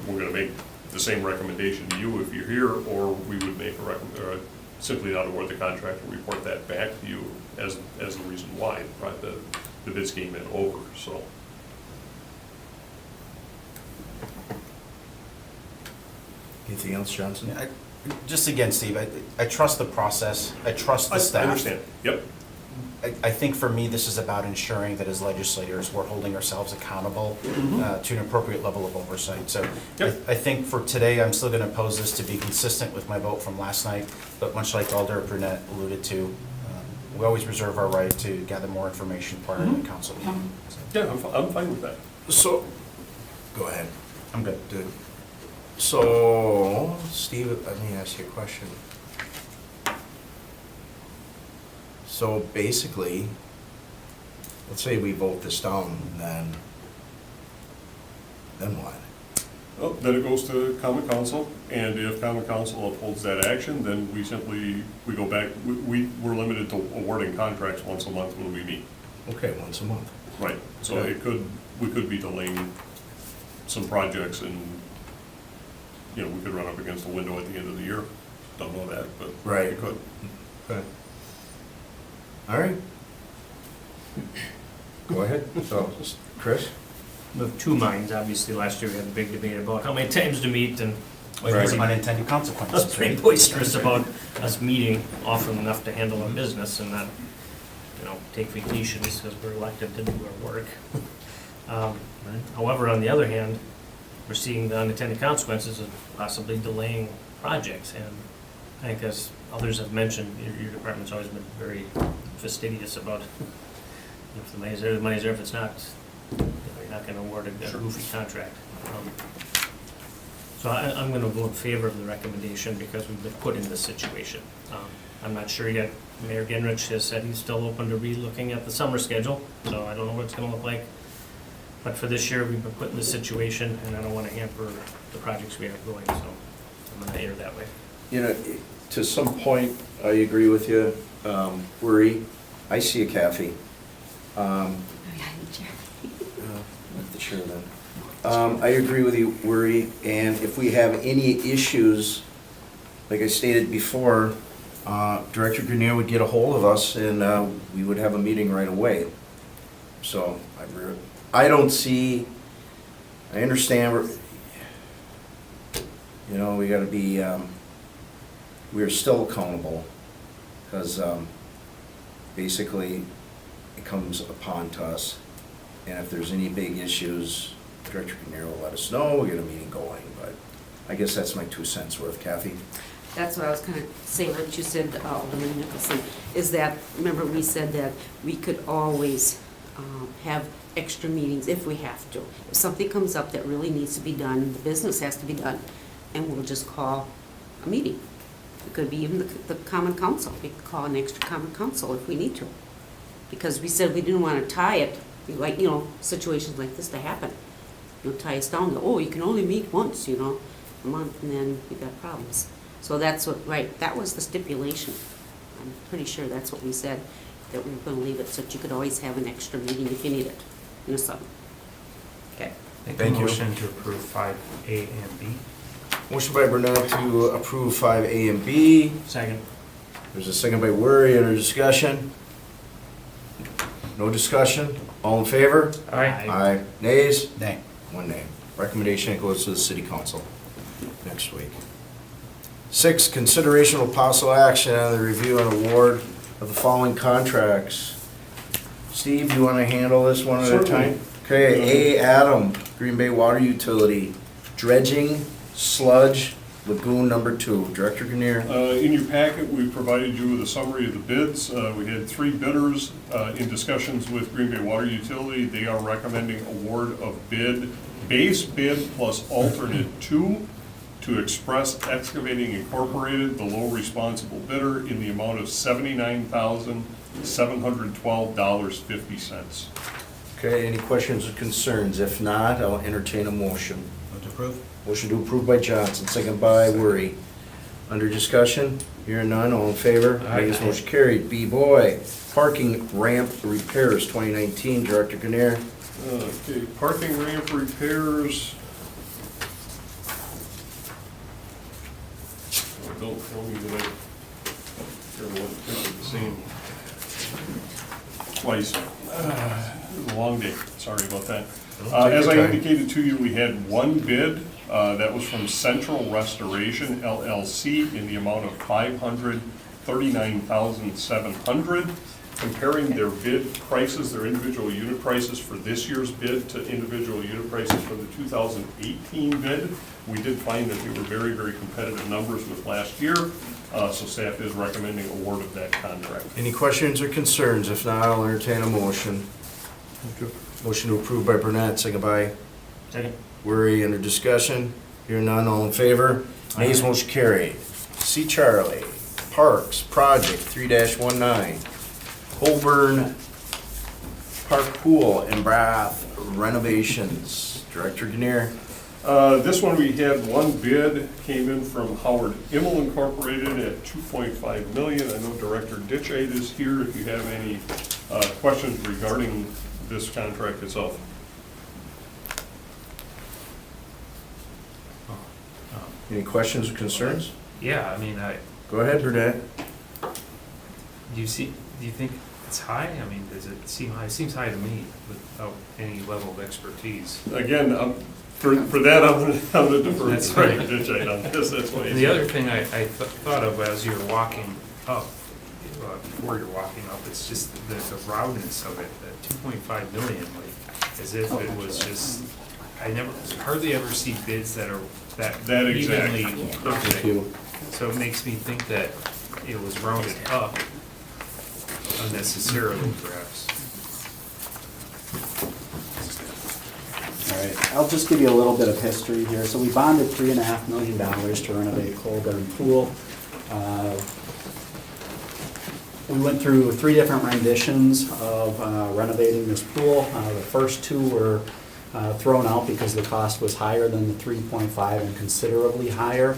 we're going to make the same recommendation to you if you're here, or we would make a simply not award the contract and report that back to you as the reason why the bids came in over. So. Anything else, Johnson? Just again, Steve, I trust the process, I trust the staff. I understand, yep. I think for me, this is about ensuring that as legislators, we're holding ourselves accountable to an appropriate level of oversight. So Yep. I think for today, I'm still going to pose this to be consistent with my vote from last night, but much like Alder Brunette alluded to, we always reserve our right to gather more information prior to the council meeting. So, Yeah, I'm fine with that. So, go ahead. I'm good. Good. So, Steve, let me ask you a question. So basically, let's say we vote this down, then what? Well, then it goes to common council, and if common council upholds that action, then we go back, we're limited to awarding contracts once a month when we meet. Okay, once a month. Right, so Okay. we could be delaying some projects, and, you know, we could run up against a window at the end of the year. Don't know that, but Right. we could. Okay. All right. Go ahead. So, Chris? Of two minds, obviously, last year we had a big debate about how many times to meet, and Wait, Right. there's unintended I was consequences, pretty right? boisterous about us meeting often enough to handle our business and not, take vacations because we're elected to do our work. However, on the other hand, we're seeing the unintended consequences of possibly delaying projects. And I think, as others have mentioned, your department's always been very fastidious about if the money's there, the money's there. If it's not, you're not going to award a goofy contract. So I'm going to vote in favor of the recommendation because we've been put in this situation. I'm not sure yet. Mayor Ginrich has said he's still open to re-looking at the summer schedule, so I don't know what it's going to look like. But for this year, we've been put in this situation, and I don't want to hamper the projects we have going, so I'm going to err that way. You know, to some point, I agree with you, Worry. I see a Kathy. Not the chair then. I agree with you, Worry, and if we have any issues, like I stated before, Director Grenier would get a hold of us and we would have a meeting right away. So, I don't see, I understand, we gotta be, we're still accountable, because basically, it comes upon to us, and if there's any big issues, Director Grenier will let us know, we get a meeting going, but I guess that's my 2 cents worth. Kathy? That's what I was kind of saying, what you said, Alderman Nicholson, is that, remember we said that we could always have extra meetings if we have to. If something comes up that really needs to be done, the business has to be done, and we'll just call a meeting. It could be even the common council. We could call an extra common council if we need to. Because we said we didn't want to tie it, we like, situations like this to happen. Tie us down to, you can only meet once, a month, and then we got problems. So that's what, that was the stipulation. I'm pretty sure that's what we said, that we were going to leave it so that you could always have an extra meeting if you need it in the summer. Okay. Make a Thank you. motion to approve 5A and B. Motion by Burnett to approve 5A and B. Second. There's a second by Worry. Under discussion? No discussion? All in favor? Aye. Aye. Nays? Nay. 1 nay. Recommendation goes to the city council next week. 6, consideration of possible action on the review and award of the following contracts. Steve, you want to handle this one at a Certainly. time? Okay, A. Adam, Green Bay Water Utility, dredging, sludge, lagoon number 2. Director Grenier. In your packet, we provided you with a summary of the bids. We had 3 bidders in discussions with Green Bay Water Utility. They are recommending award of base bid plus alternate 2 to Express Excavating Incorporated, the low responsible bidder, in the amount of $79,712.50. Okay, any questions or concerns? If not, I'll entertain a motion. Move to approve? Motion to approve by Johnson, second by Worry. Under discussion, hearing none, all in favor? Aye. Nays, motion carried. B. Boy, parking ramp repairs, 2019, Director Grenier. Okay, parking ramp repairs. Don't tell me that I the same twice. It was a long day, sorry about that. As I indicated to you, we had 1 bid, that was from Central Restoration LLC in the amount of $539,700. Comparing their bid prices, their individual unit prices for this year's bid to individual unit prices for the 2018 bid, we did find that they were very, very competitive numbers with last year, so staff is recommending award of that contract. Any questions or concerns? If not, I'll entertain a motion. Motion to approve by Burnett, second by Second. Worry. Under discussion, hearing none, all in favor? Nays, motion carried. C. Charlie, Parks Project 3-19, Holborn Park Pool and Bath renovations. Director Grenier. This one, we had 1 bid, came in from Howard Immel Incorporated at $2.5 million. I know Director Ditchade is here if you have any questions regarding this contract itself. Any questions or concerns? Yeah, Go ahead, Burnett. do you see Do you think it's high? I mean, does it seem high? It seems high to me without any level of expertise. Again, for that, I'm gonna defer That's to right. Ditchite on this, that's why. And the other thing I thought of as you were walking up, before you're walking up, it's just the roundness of it, the 2.5 million, like, as if it was just, I hardly ever see bids that are That exact. evenly perfect. So it makes me think that it was rounded up unnecessarily, perhaps. All right, I'll just give you a little bit of history here. So we bonded $3.5 million to renovate Colburn Pool. We went through 3 different renditions of renovating this pool. The first 2 were thrown out because the cost was higher than the 3.5 and considerably higher.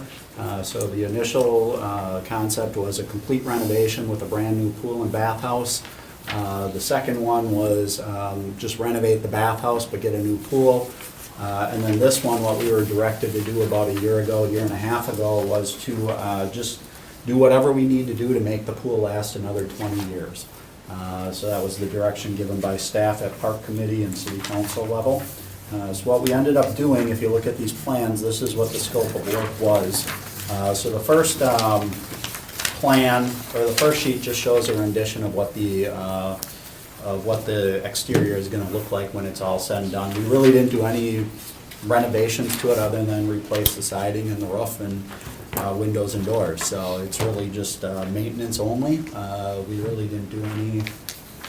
So the initial concept was a complete renovation with a brand-new pool and bathhouse. The second one was just renovate the bathhouse but get a new pool. And then this one, what we were directed to do about a year and a half ago, was to just do whatever we need to do to make the pool last another 20 years. So that was the direction given by staff at Park Committee and City Council level. So what we ended up doing, if you look at these plans, this is what the scope of work was. So the first plan, or the first sheet, just shows a rendition of what the exterior is gonna look like when it's all said and done. We really didn't do any renovations to it other than replace the siding and the roof and windows and doors. So it's really just maintenance only. We really didn't do any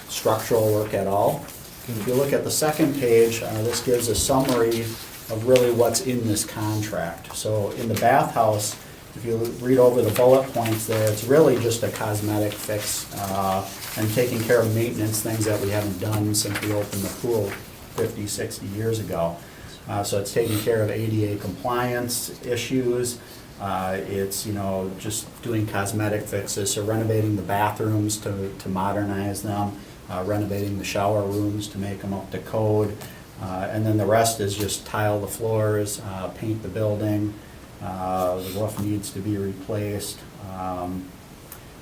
structural work at all. If you look at the second page, this gives a summary of really what's in this contract. So in the bathhouse, if you read over the bullet points there, it's really just a cosmetic fix and taking care of maintenance, things that we haven't done since we opened the pool 50, 60 years ago. So it's taking care of ADA compliance issues. It's, just doing cosmetic fixes, so renovating the bathrooms to modernize them, renovating the shower rooms to make them up to code, and then the rest is just tile the floors, paint the building, the roof needs to be replaced.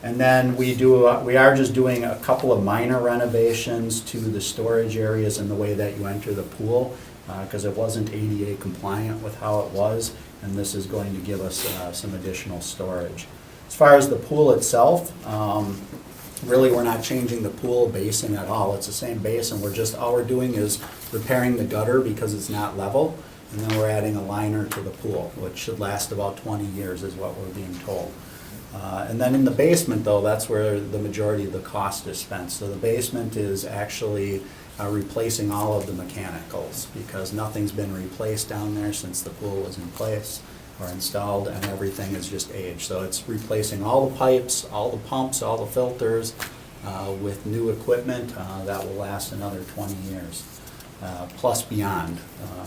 And then we are just doing a couple of minor renovations to the storage areas and the way that you enter the pool, because it wasn't ADA compliant with how it was, and this is going to give us some additional storage. As far as the pool itself, really we're not changing the pool basin at all. It's the same basin. All we're doing is repairing the gutter because it's not level, and then we're adding a liner to the pool, which should last about 20 years is what we're being told. And then in the basement, though, that's where the majority of the cost is spent. So the basement is actually replacing all of the mechanicals, because nothing's been replaced down there since the pool was in place or installed, and everything is just aged. So it's replacing all the pipes, all the pumps, all the filters with new equipment that will last another 20 years, plus beyond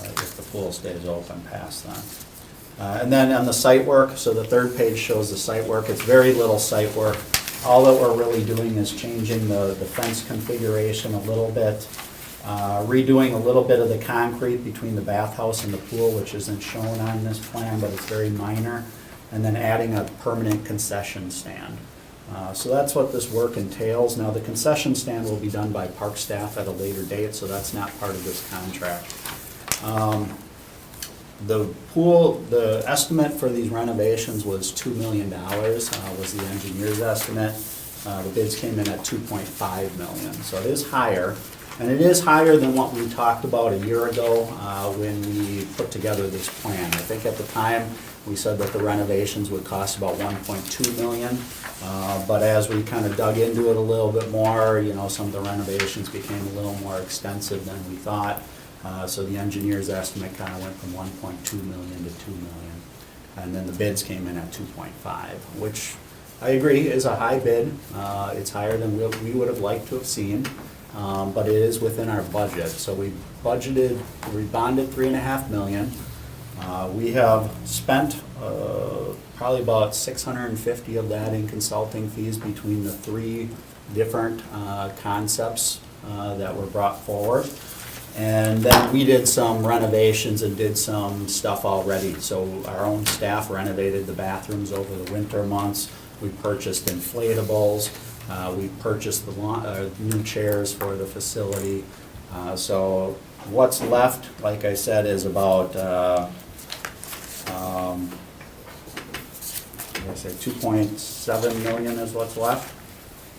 if the pool stays open past that. And then on the site work, so the third page shows the site work. It's very little site work. All that we're really doing is changing the fence configuration a little bit, redoing a little bit of the concrete between the bathhouse and the pool, which isn't shown on this plan, but it's very minor, and then adding a permanent concession stand. So that's what this work entails. Now, the concession stand will be done by park staff at a later date, so that's not part of this contract. The pool, the estimate for these renovations was $2 million, was the engineer's estimate. The bids came in at $2.5 million, so it is higher. And it is higher than what we talked about a year ago when we put together this plan. I think at the time, we said that the renovations would cost about $1.2 million. But as we kind of dug into it a little bit more, some of the renovations became a little more extensive than we thought. So the engineer's estimate kind of went from 1.2 million to 2 million. And then the bids came in at 2.5, which I agree is a high bid. It's higher than we would have liked to have seen, but it is within our budget. So we bonded $3.5 million. We have spent probably about 650 of that in consulting fees between the 3 different concepts that were brought forward. And then we did some renovations and did some stuff already. So our own staff renovated the bathrooms over the winter months. We purchased inflatables. We purchased the new chairs for the facility. So what's left, like I said, is about, I say 2.7 million is what's left,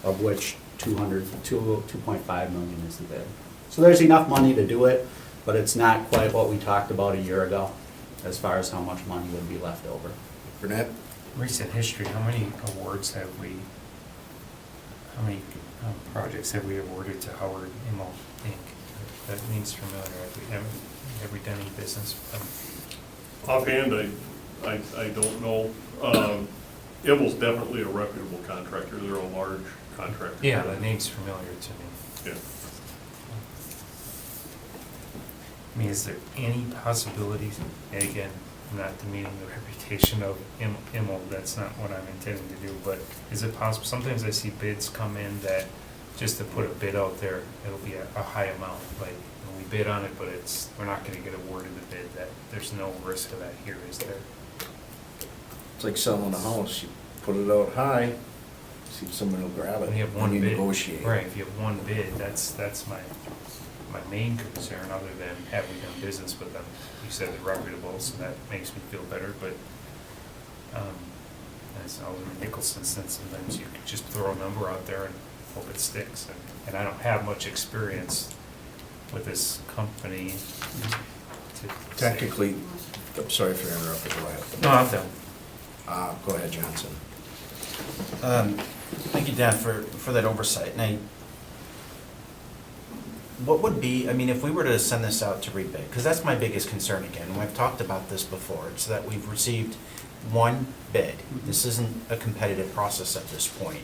of which 2.5 million is the bid. So there's enough money to do it, but it's not quite what we talked about a year ago, as far as how much money would be left over. Burnett? Recent history, how many awards have we, how many projects have we awarded to Howard Immel Inc.? That means familiar. Have we done any business with them? Offhand, I don't know. Immel's definitely a reputable contractor. They're a large contractor. Yeah, the name's familiar to me. Yeah. I mean, is there any possibility, and again, not demeaning the reputation of Immel, that's not what I'm intending to do, but is it possible, sometimes I see bids come in that, just to put a bid out there, it'll be a high amount, like, we bid on it, but we're not gonna get awarded the bid, that, there's no risk of that here, is there? It's like selling a house, you put it out high, see if somebody will grab it, When you have one and you bid. negotiate. Right, if you have one bid, that's my main concern, other than have we done business with them. You said they're reputable, so that makes me feel better, but, as Alderman Nicholson said, sometimes you could just throw a number out there and hope it sticks, and I don't have much experience with this company to say. Technically, I'm sorry for interrupting, go ahead. No, I'm done. Go ahead, Johnson. Thank you, Dan, for that oversight. Now, what would be, I mean, if we were to send this out to rebid, because that's my biggest concern again, and I've talked about this before, it's that we've received one bid. This isn't a competitive process at this point.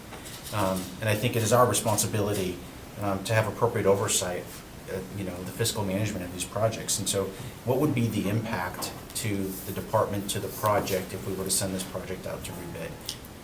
And I think it is our responsibility to have appropriate oversight, the fiscal management of these projects. And so what would be the impact to the department, to the project, if we were to send this project out to rebid?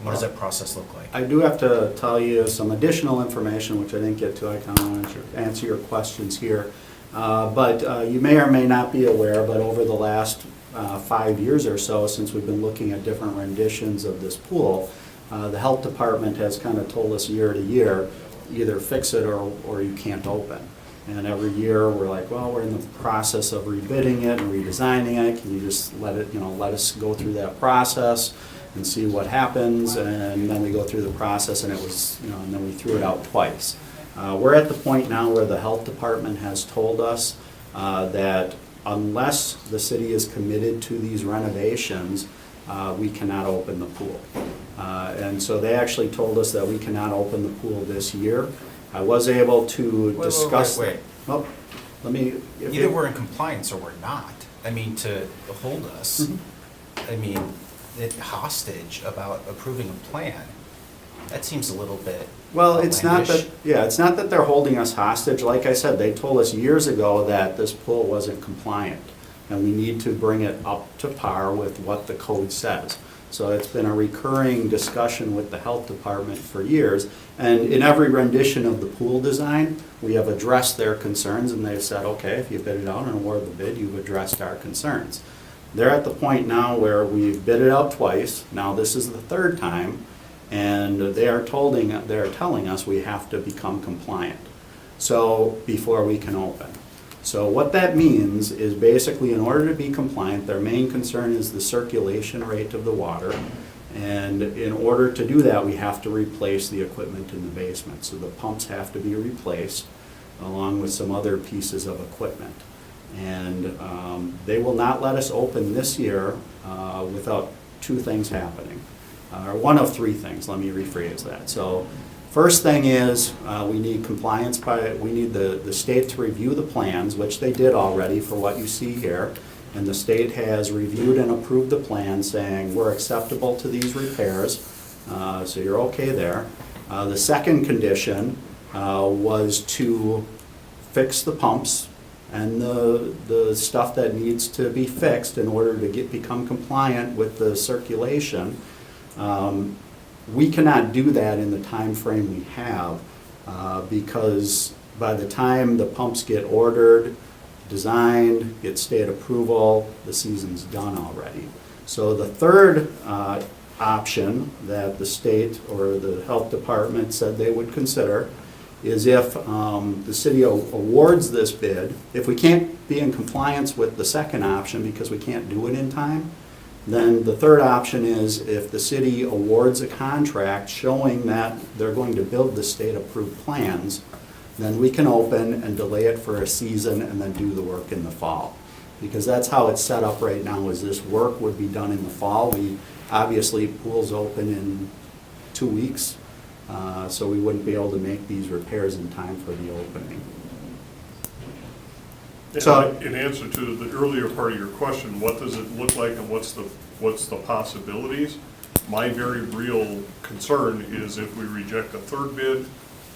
What does that process look like? I do have to tell you some additional information, which I didn't get to. I kind of want to answer your questions here. But you may or may not be aware, but over the last 5 years or so, since we've been looking at different renditions of this pool, the health department has kind of told us year to year, either fix it or you can't open. And every year, we're like, well, we're in the process of rebidding it and redesigning it. Can you just let us go through that process and see what happens? And then we go through the process, and it was, and then we threw it out twice. We're at the point now where the health department has told us that unless the city is committed to these renovations, we cannot open the pool. And so they actually told us that we cannot open the pool this year. I was able to discuss. Wait. Well, let me. Either we're in compliance or we're not. I mean, to hold us, I mean, hostage about approving a plan, that seems a little bit Well, it's not that, outlandish. it's not that they're holding us hostage. Like I said, they told us years ago that this pool wasn't compliant, and we need to bring it up to par with what the code says. So it's been a recurring discussion with the health department for years, and in every rendition of the pool design, we have addressed their concerns, and they've said, okay, if you bid it out and award the bid, you've addressed our concerns. They're at the point now where we've bid it out twice, now this is the third time, and they're telling us we have to become compliant, so, before we can open. So what that means is basically, in order to be compliant, their main concern is the circulation rate of the water. And in order to do that, we have to replace the equipment in the basement. So the pumps have to be replaced, along with some other pieces of equipment. And they will not let us open this year without two things happening. Or one of three things, let me rephrase that. So first thing is, we need compliance we need the state to review the plans, which they did already for what you see here. And the state has reviewed and approved the plan, saying we're acceptable to these repairs, so you're okay there. The second condition was to fix the pumps and the stuff that needs to be fixed in order to become compliant with the circulation. We cannot do that in the time frame we have, because by the time the pumps get ordered, designed, get state approval, the season's done already. So the third option that the state or the health department said they would consider is if the city awards this bid, if we can't be in compliance with the second option because we can't do it in time, then the third option is if the city awards a contract showing that they're going to build the state-approved plans, then we can open and delay it for a season and then do the work in the fall. Because that's how it's set up right now, is this work would be done in the fall. Obviously, pool's open in 2 weeks, so we wouldn't be able to make these repairs in time for the opening. So- In answer to the earlier part of your question, what does it look like and what's the possibilities? My very real concern is if we reject a third bid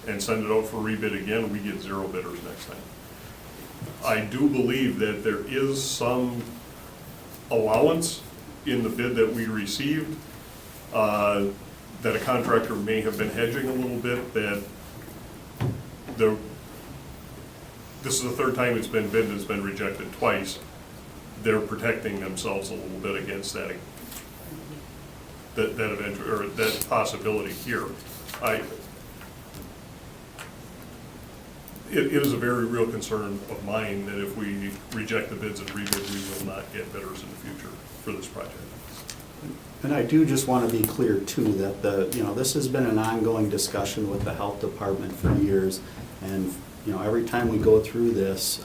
and send it out for rebid again, we get 0 bidders next time. I do believe that there is some allowance in the bid that we received, that a contractor may have been hedging a little bit, that this is the third time it's been bid and it's been rejected twice. They're protecting themselves a little bit against that event, or that possibility here. It is a very real concern of mine that if we reject the bids and rebid, we will not get bidders in the future for this project. And I do just want to be clear too, that this has been an ongoing discussion with the health department for years. And, every time we go through this,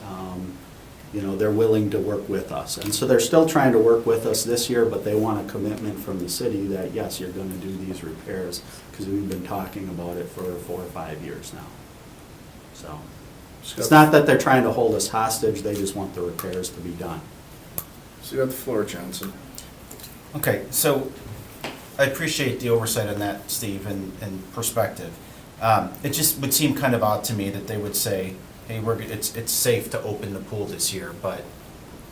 they're willing to work with us. And so they're still trying to work with us this year, but they want a commitment from the city that, yes, you're going to do these repairs, because we've been talking about it for 4 or 5 years now. So it's not that they're trying to hold us hostage, they just want the repairs to be done. So you got the floor, Johnson. Okay, so I appreciate the oversight on that, Steve, and perspective. It just would seem kind of odd to me that they would say, hey, it's safe to open the pool this year, but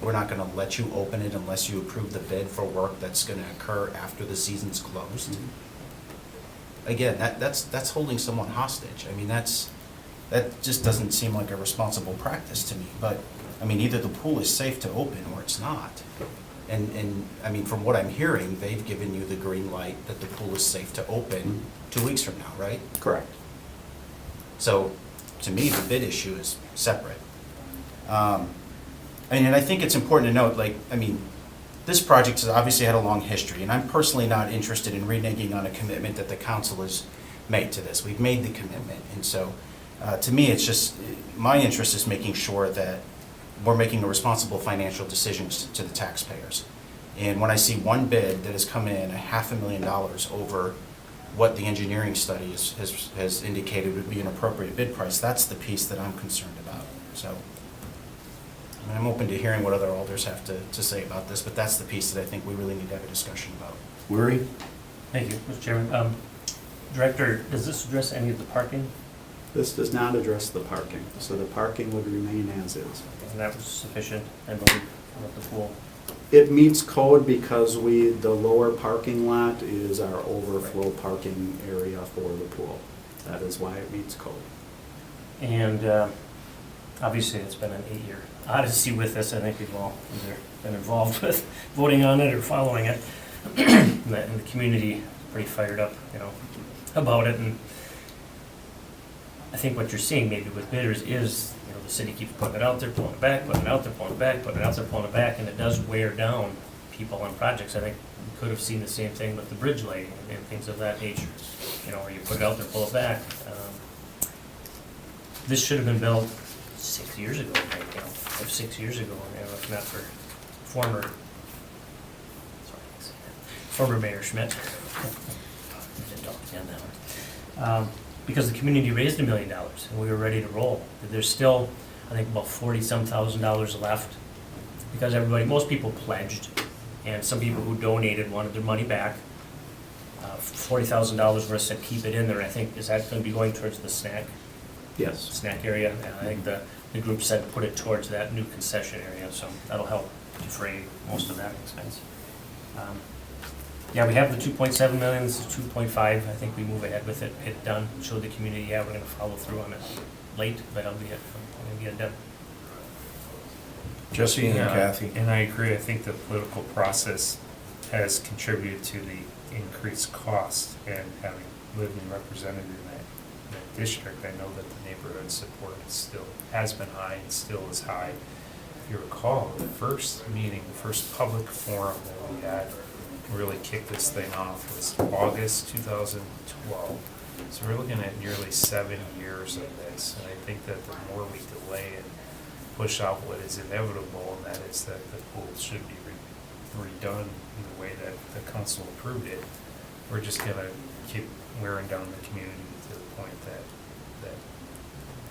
we're not going to let you open it unless you approve the bid for work that's going to occur after the season's closed. Mm-hmm. Again, that's holding someone hostage. I mean, that just doesn't seem like a responsible practice to me. But, I mean, either the pool is safe to open or it's not. And I mean, from what I'm hearing, they've given you the green light that the pool is safe to open 2 weeks from now, right? Correct. So, to me, the bid issue is separate. And I think it's important to note, this project has obviously had a long history, and I'm personally not interested in reneging on a commitment that the council has made to this. We've made the commitment, and so, to me, it's just, my interest is making sure that we're making a responsible financial decisions to the taxpayers. And when I see one bid that has come in $500,000 over what the engineering study has indicated would be an appropriate bid price, that's the piece that I'm concerned about. So, I mean, I'm open to hearing what other alders have to say about this, but that's the piece that I think we really need to have a discussion about. Weary? Thank you, Mr. Chairman. Director, does this address any of the parking? This does not address the parking, so the parking would remain as is. And that was sufficient, I believe, with the pool. It meets code because the lower parking lot is our overflow parking area for the pool. That is why it meets code. And obviously, it's been an 8-year odyssey with this. I think we've all either been involved with voting on it or following it. And the community is pretty fired up, about it. And I think what you're seeing maybe with bidders is, the city keeps putting it out there, pulling it back, putting it out there, pulling it back, putting it out there, pulling it back, and it does wear down people on projects. I think we could have seen the same thing with the bridge lighting and things of that nature, where you put it out there, pull it back. This should have been built 6 years ago, I think, 6 years ago, if not for former Mayor Schmidt. I didn't talk again that one. Because the community raised $1 million and we were ready to roll. There's still, I think, about $40-some thousand left because most people pledged, and some people who donated wanted their money back. $40,000 worth said keep it in there. I think, is that going to be going towards the snack area? And I think the group said put it towards that new concession area, so that'll help defray most of that expense. Yeah, we have the 2.7 million, this is 2.5. I think we move ahead with it, get it done, show the community, we're gonna follow through on it. Late, but I'll be gonna get it done. Jesse and Kathy. And I agree, I think the political process has contributed to the increased cost, and having lived and represented in that district, I know that the neighborhood support is still, has been high and still is high. If you recall, the first meeting, the first public forum that we had really kicked this thing off was August 2012. So we're looking at nearly 7 years of this, and I think that the more we delay and push out what is inevitable, and that is that the pool should be redone in the way that the council approved it, we're just gonna keep wearing down the community to the point that,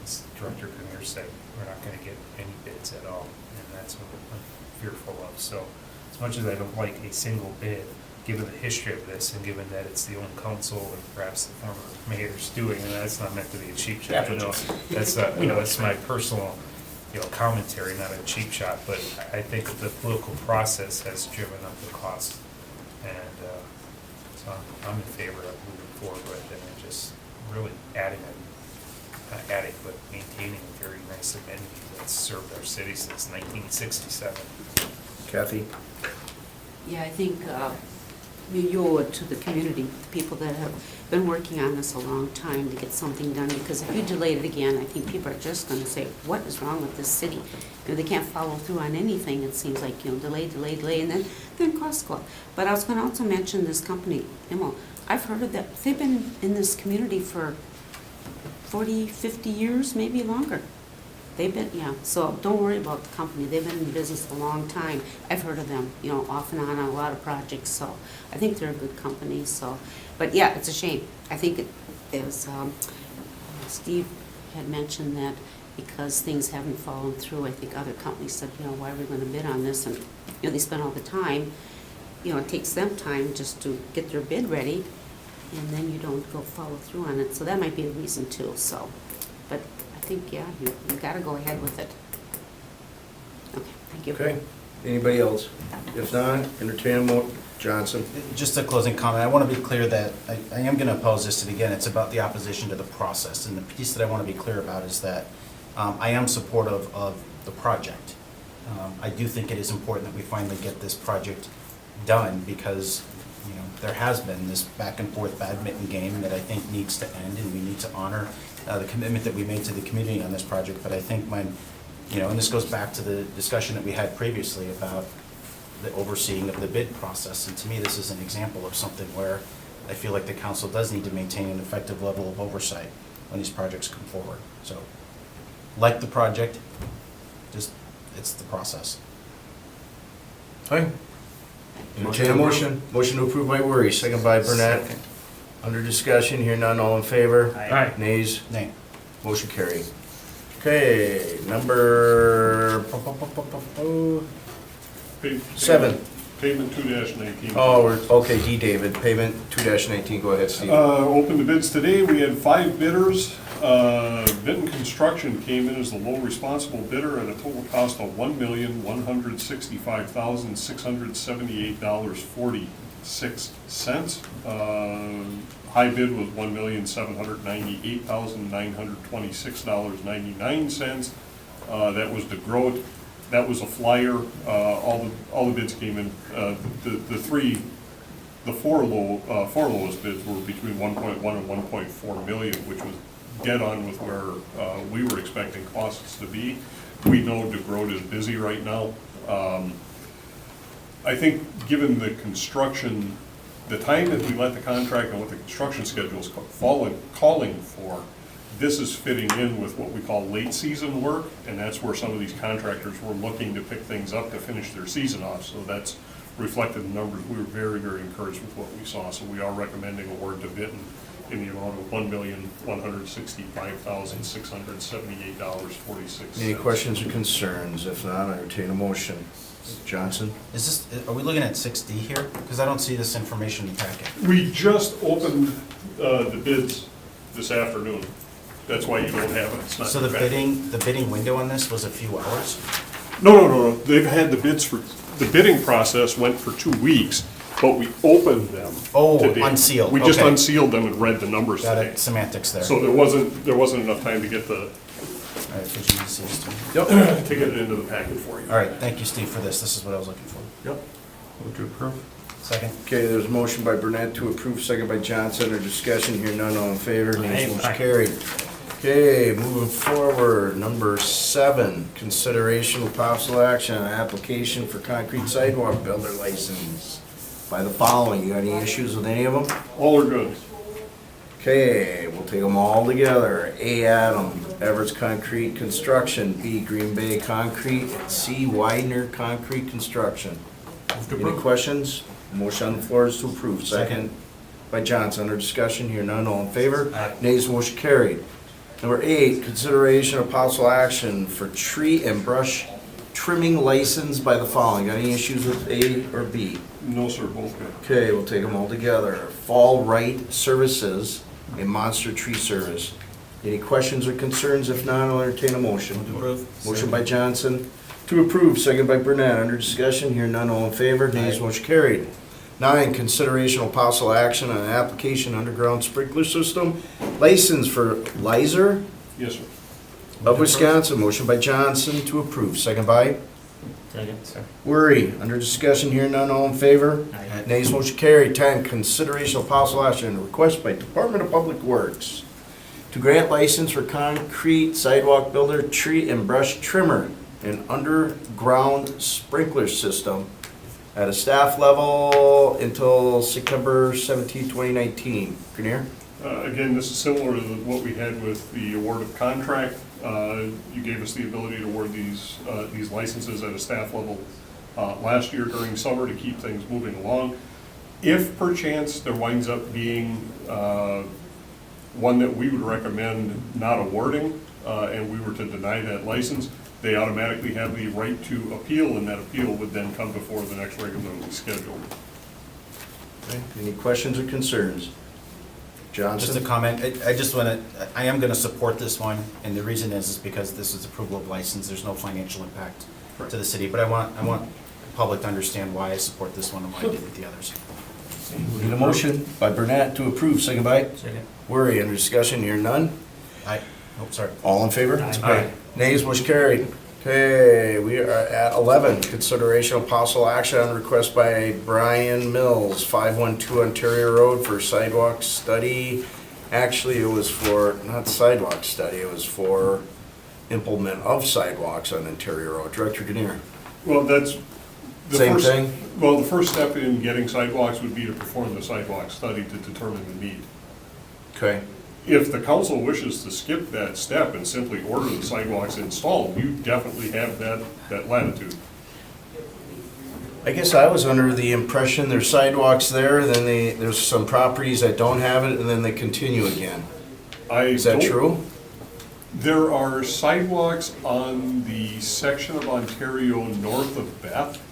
as Director Grenier said, we're not gonna get any bids at all, and that's what I'm fearful of. So, as much as I don't like a single bid, given the history of this, and given that it's the own council and perhaps the former mayor's doing, and that's not meant to be a cheap shot, you know, that's not, you know, that's my personal, you know, commentary, not a cheap shot, but I think that the political process has driven up the cost, and so I'm in favor of moving forward with it, and just really adding not adding, but maintaining a very nice amenity that's served our city since 1967. Kathy? Yeah, I think you owe it to the community, the people that have been working on this a long time to get something done, because if you delay it again, I think people are just gonna say, what is wrong with this city? You know, they can't follow through on anything, it seems like, you know, delay, and then costs go up. But I was gonna also mention this company, I've heard of that, they've been in this community for 40, 50 years, maybe longer. They've been, yeah, so don't worry about the company, they've been in business a long time. I've heard of them, you know, off and on a lot of projects, so I think they're a good company, so. But yeah, it's a shame. I think it was, Steve had mentioned that because things haven't fallen through, I think other companies said, you know, why are we gonna bid on this? And, you know, they spend all the time, you know, it takes them time just to get their bid ready, and then you don't go follow through on it, so that might be a reason too, so. But I think, yeah, you gotta go ahead with it. Okay, thank you. Okay, anybody else? If not, entertain a Johnson. Just a closing comment. I want to be clear that I am going to oppose this, and again, it's about the opposition to the process. And the piece that I want to be clear about is that I am supportive of the project. I do think it is important that we finally get this project done, because, you know, there has been this back and forth badminton game that I think needs to end, and we need to honor the commitment that we made to the community on this project. But I think you know, and this goes back to the discussion that we had previously about the overseeing of the bid process. And to me, this is an example of something where I feel like the council does need to maintain an effective level of oversight when these projects come forward. So, like the project, just, it's the process. Hi. Entertain a motion. Motion to approve by Worry, second by Burnett. Second. Under discussion, here none, all in favor? Aye. Nays? Nay. Motion carried. Okay, number seven. Pavement 2-19. Oh, okay, D. David, payment 2-19, go ahead, Steve. Opened the bids today, we had 5 bidders. Benton Construction came in as the low responsible bidder at a total cost of $1,165,678.46. High bid was $1,798,926.99. That was the Groat. That was a flyer. All the bids came in. The four lowest bids were between 1.1 and 1.4 million, which was dead on with where we were expecting costs to be. We know DeGroat is busy right now. I think given the construction, the time that we let the contract and what the construction schedule is calling for, this is fitting in with what we call late season work, and that's where some of these contractors were looking to pick things up to finish their season off. So that's reflected in numbers. We were very, very encouraged with what we saw. So we are recommending award to Benton in the amount of $1,165,678.46. Any questions or concerns? If not, I entertain a motion. Johnson? Are we looking at 6D here? Because I don't see this information in the packet. We just opened the bids this afternoon. That's why you don't have it. It's not So in the the packet. bidding window on this was a few hours? No. They've had the bids for, the bidding process went for 2 weeks, but we opened them Oh, today. unsealed, We just okay. unsealed them and read the numbers Got today. it, semantics there. So there wasn't enough time to get All right, for GDCs too. to get it into the packet for you. All right, thank you, Steve, for this. This is what I was looking for. Yep. Move to approve. Second. Okay, there's a motion by Burnett to approve, second by Johnson. Under discussion, here none, all in favor, nays, motion carried. Okay, moving forward, number 7, consideration of possible action on application for concrete sidewalk builder license by the following. You got any issues with any of them? All are good. Okay, we'll take them all together. A, Adam, Everett's Concrete Construction. B, Green Bay Concrete. C, Widener Concrete Construction. Any questions? Motion on the floor is to approve. Second by Johnson. Under discussion, here none, all in favor? Nays, motion carried. Number 8, consideration of possible action for tree and brush trimming license by the following. Got any issues with A or B? No, sir, both good. Okay, we'll take them all together. Fall Right Services and Monster Tree Service. Any questions or concerns? If not, I'll entertain a motion. Approve. Motion by Johnson to approve, second by Burnett. Under discussion, here none, all in favor, nays, motion carried. 9, consideration of possible action on an application underground sprinkler system license for Lizer Yes, sir. of Wisconsin. Motion by Johnson to approve, second by Second. Worry. Under discussion, here none, all in favor, Aye. nays, motion carried. 10, consideration of possible action, request by Department of Public Works to grant license for concrete sidewalk builder, tree and brush trimmer, and underground sprinkler system at a staff level until September 17, 2019. Grenier? Again, this is similar to what we had with the award of contract. You gave us the ability to award these licenses at a staff level last year during summer to keep things moving along. If perchance there winds up being one that we would recommend not awarding, and we were to deny that license, they automatically have the right to appeal, and that appeal would then come before the next regularly scheduled. Okay. Any questions or concerns? Johnson? Just a comment, I am gonna support this one, and the reason is because this is approval of license, there's no financial impact to the city, but I want the public to understand why I support this one and why I did with the others. We need a motion by Burnett to approve, second by Second. Worry. Under discussion, here none. Sorry. All in favor? Aye. Nays, motion carried. Okay, we are at 11, consideration of possible action on request by Brian Mills, 512 Ontario Road for sidewalk study. Actually, it was for, not sidewalk study, it was for implement of sidewalks on Ontario Road. Director Grenier. Well, that's the Same first. thing? Well, the first step in getting sidewalks would be to perform the sidewalk study to determine the need. Okay. If the council wishes to skip that step and simply order the sidewalks installed, you definitely have that latitude. I guess I was under the impression there's sidewalks there, then there's some properties that don't have it, and then they continue again. Is that true? There are sidewalks on the section of Ontario north of Beth.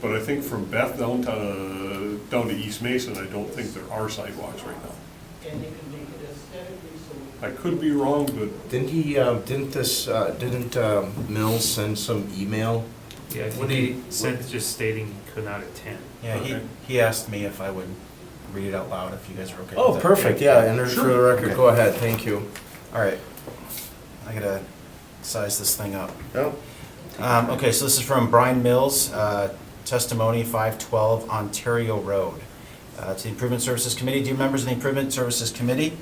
But I think from Beth down to East Mason, I don't think there are sidewalks right now. I could be wrong, but Didn't Mills send some email? Yeah, I think he sent just stating he could not attend. Yeah, he asked me if I would read it out loud, if you guys are okay with Oh, that. perfect, yeah, and for the record, Okay. go ahead, thank you. All right. I gotta size this thing up. Yep. Okay, so this is from Brian Mills, testimony 512 Ontario Road. To the Improvement Services Committee, dear members of the Improvement Services Committee,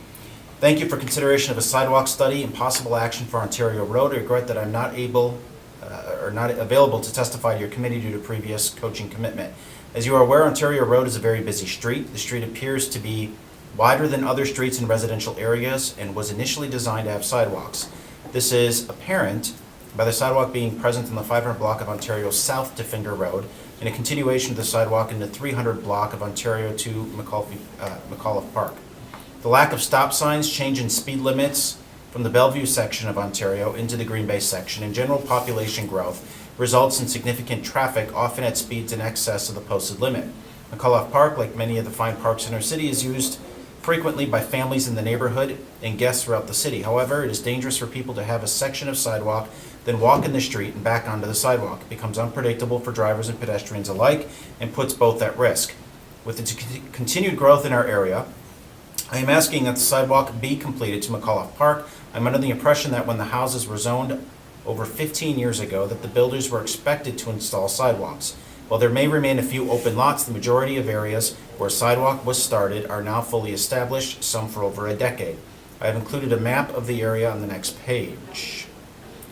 thank you for consideration of a sidewalk study and possible action for Ontario Road. I regret that I'm not available to testify to your committee due to previous coaching commitment. As you are aware, Ontario Road is a very busy street. The street appears to be wider than other streets in residential areas and was initially designed to have sidewalks. This is apparent by the sidewalk being present in the 500 block of Ontario south to Finger Road and a continuation of the sidewalk in the 300 block of Ontario to McAuliffe Park. The lack of stop signs, change in speed limits from the Bellevue section of Ontario into the Green Bay section, and general population growth results in significant traffic, often at speeds in excess of the posted limit. McAuliffe Park, like many of the fine parks in our city, is used frequently by families in the neighborhood and guests throughout the city. However, it is dangerous for people to have a section of sidewalk, then walk in the street and back onto the sidewalk. It becomes unpredictable for drivers and pedestrians alike and puts both at risk. With the continued growth in our area, I am asking that the sidewalk be completed to McAuliffe Park. I'm under the impression that when the houses were zoned over 15 years ago, that the builders were expected to install sidewalks. While there may remain a few open lots, the majority of areas where sidewalk was started are now fully established, some for over a decade. I have included a map of the area on the next page.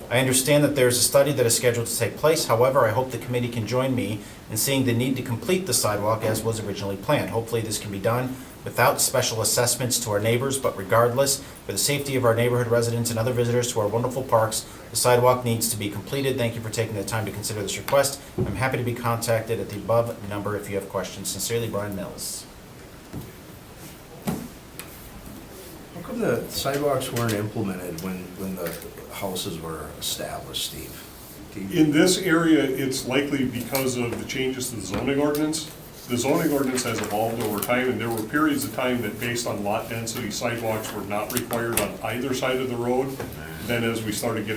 I understand that there is a study that is scheduled to take place. However, I hope the committee can join me in seeing the need to complete the sidewalk as was originally planned. Hopefully, this can be done without special assessments to our neighbors, but regardless, for the safety of our neighborhood residents and other visitors to our wonderful parks, the sidewalk needs to be completed. Thank you for taking the time to consider this request. I'm happy to be contacted at the above number if you have questions. Sincerely, Brian Mills. How come the sidewalks weren't implemented when the houses were established, Steve? In this area, it's likely because of the changes to the zoning ordinance. The zoning ordinance has evolved over time, and there were periods of time that, based on lot density, sidewalks were not required on either side of the road. Then as we started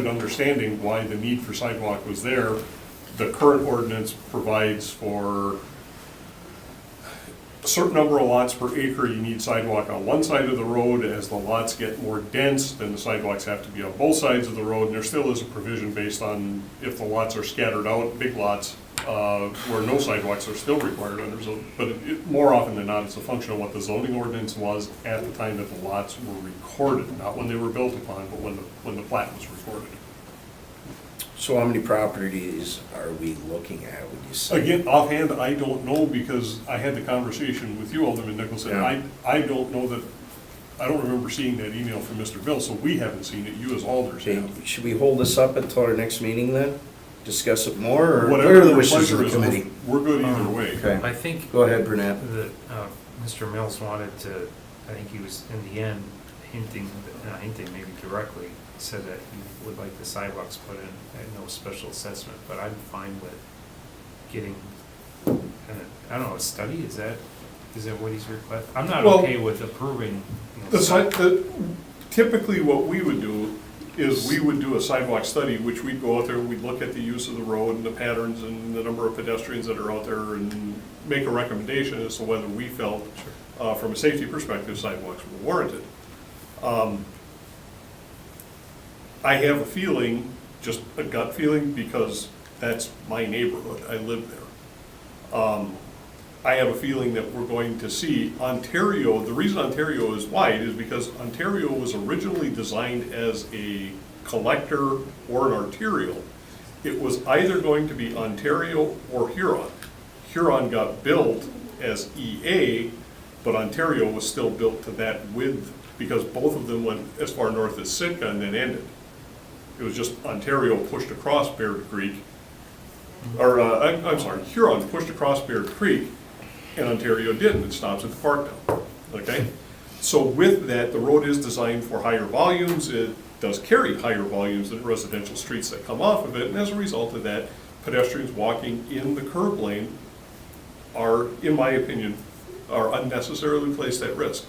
understanding why the need for sidewalk was there, the current ordinance provides for a certain number of lots per acre, you need sidewalk on one side of the road. As the lots get more dense, then the sidewalks have to be on both sides of the road, and there still is a provision based on if the lots are scattered out, big lots, where no sidewalks are still required under zone. But more often than not, it's a function of what the zoning ordinance was at the time that the lots were recorded, not when they were built upon, but when the plat was recorded. So how many properties are we looking at, would you say? Again, offhand, I don't know, because I had the conversation with you, Alderman Nicholson. Yeah. I don't know that, I don't remember seeing that email from Mr. Bill, so we haven't seen it, you as alders Okay, have. should we hold this up until our next meeting then? Discuss it more, or what Whatever are the your wishes of pleasure the is, committee? we're good either way. Okay. I think. Go ahead, Burnett. That Mr. Mills wanted to, I think he was in the end hinting, maybe directly, said that he would like the sidewalks put in at no special assessment, but I'm fine with getting, I don't know, a study, is that what he's requesting? I'm not Well, okay with approving, Typically, what we would do is we would do a sidewalk study, which we'd go out there, we'd look at the use of the road and the patterns and the number of pedestrians that are out there and make a recommendation as to whether we felt, from a safety perspective, sidewalks were warranted. I have a feeling, just a gut feeling, because that's my neighborhood, I live there. I have a feeling that we're going to see Ontario, the reason Ontario is wide is because Ontario was originally designed as a collector or an arterial. It was either going to be Ontario or Huron. Huron got built as EA, but Ontario was still built to that width because both of them went as far north as Sitka and then ended. It was just Ontario pushed across Bear Creek, or I'm sorry, Huron pushed across Bear Creek, and Ontario didn't. It stops at the park now. Okay, so with that, the road is designed for higher volumes. It does carry higher volumes than residential streets that come off of it, and as a result of that, pedestrians walking in the curb lane are, in my opinion, are unnecessarily placed at risk.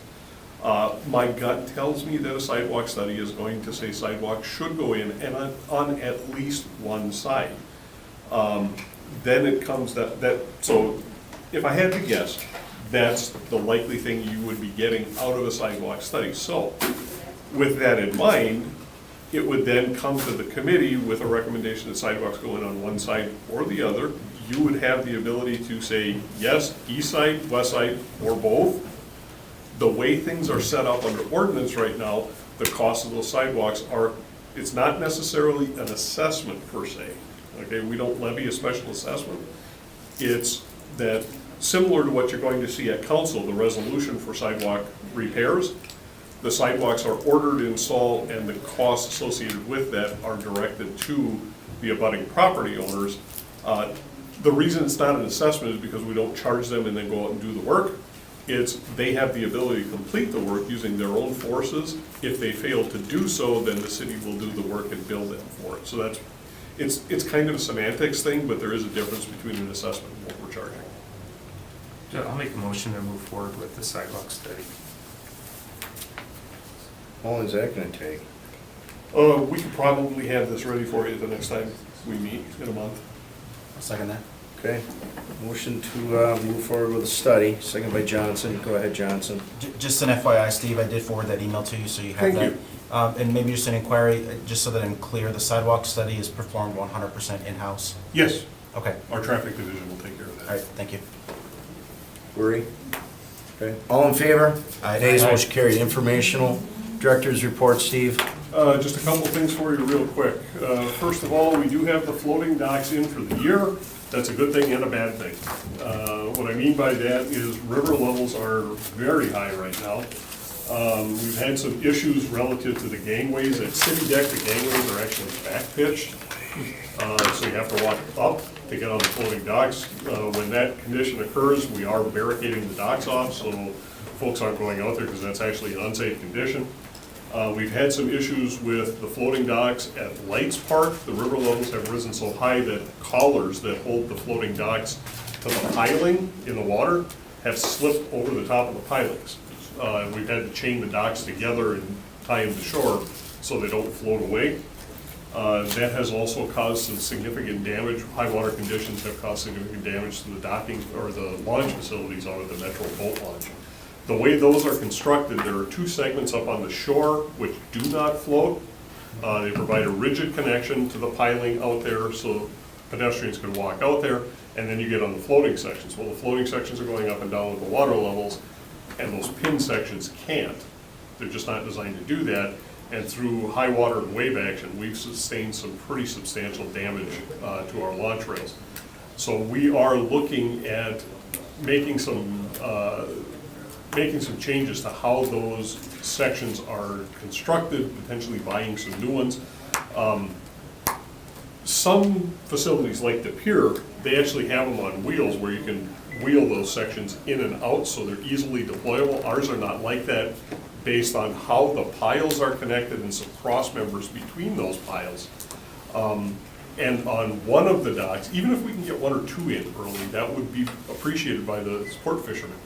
My gut tells me that a sidewalk study is going to say sidewalks should go in and on at least one side. Then it comes so if I had to guess, that's the likely thing you would be getting out of a sidewalk study. So with that in mind, it would then come to the committee with a recommendation that sidewalks go in on one side or the other. You would have the ability to say, yes, east side, west side, or both. The way things are set up under ordinance right now, the cost of those sidewalks are, it's not necessarily an assessment per se. Okay, we don't levy a special assessment. It's that, similar to what you're going to see at council, the resolution for sidewalk repairs, the sidewalks are ordered, installed, and the costs associated with that are directed to the abutting property owners. The reason it's not an assessment is because we don't charge them and then go out and do the work. It's they have the ability to complete the work using their own forces. If they fail to do so, then the city will do the work and bill them for it. So it's kind of a semantics thing, but there is a difference between an assessment and what we're charging. I'll make a motion to move forward with the sidewalk study. How long is that gonna take? We could probably have this ready for you the next time we meet in a month. I'll second that. Okay, motion to move forward with a study, second by Johnson. Go ahead, Johnson. Just an FYI, Steve, I did forward that email to you, so you have that. Thank And maybe just an inquiry, just so that I'm clear, the sidewalk study is performed 100% in-house. Yes, Okay, Our traffic division will take care of all that. right, thank you. Worry? Okay. All in favor? Aye. Nays, Aye. motion carried. Informational director's report, Steve. Just a couple things for you real quick. First of all, we do have the floating docks in for the year. That's a good thing and a bad thing. What I mean by that is river levels are very high right now. We've had some issues relative to the gangways. At City Deck, the gangways are actually back pitched. So you have to walk up to get on the floating docks. When that condition occurs, we are barricading the docks off, so folks aren't going out there because that's actually an unsafe condition. We've had some issues with the floating docks at Lights Park. The river levels have risen so high that collars that hold the floating docks to the piling in the water have slipped over the top of the pilings. We've had to chain the docks together and tie them to shore so they don't float away. That has also caused some significant damage. High water conditions have caused significant damage to the docking or the launch facilities out of the Metro boat launch. The way those are constructed, there are two segments up on the shore which do not float. They provide a rigid connection to the piling out there so pedestrians can walk out there, and then you get on the floating sections. Well, the floating sections are going up and down with the water levels, and those pin sections can't. They're just not designed to do that. And through high water and wave action, we've sustained some pretty substantial damage to our launch rails. So we are looking at making some changes to how those sections are constructed, potentially buying some new ones. Some facilities like the pier, they actually have them on wheels where you can wheel those sections in and out so they're easily deployable. Ours are not like that, based on how the piles are connected and some cross members between those piles. And on one of the docks, even if we can get one or two in early, that would be appreciated by the sport fishermen.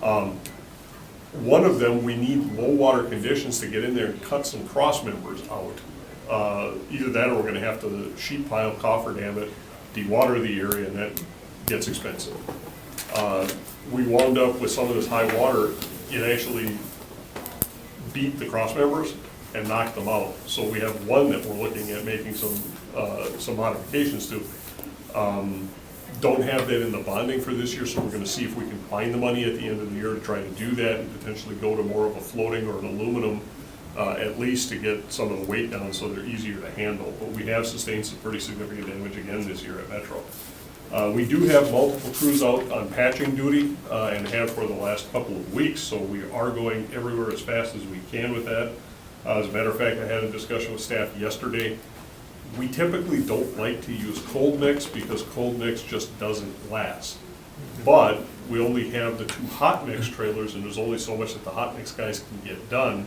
One of them, we need low water conditions to get in there and cut some cross members out. Either that or we're gonna have to sheet pile, coffer dam it, dewater the area, and that gets expensive. We wound up with some of this high water, it actually beat the cross members and knocked them out. So we have one that we're looking at making some modifications to. Don't have that in the bonding for this year, so we're gonna see if we can find the money at the end of the year to try to do that and potentially go to more of a floating or an aluminum, at least to get some of the weight down so they're easier to handle. But we have sustained some pretty significant damage again this year at Metro. We do have multiple crews out on patching duty and have for the last couple of weeks, so we are going everywhere as fast as we can with that. As a matter of fact, I had a discussion with staff yesterday. We typically don't like to use cold mix because cold mix just doesn't last. But we only have the two hot mix trailers and there's only so much that the hot mix guys can get done.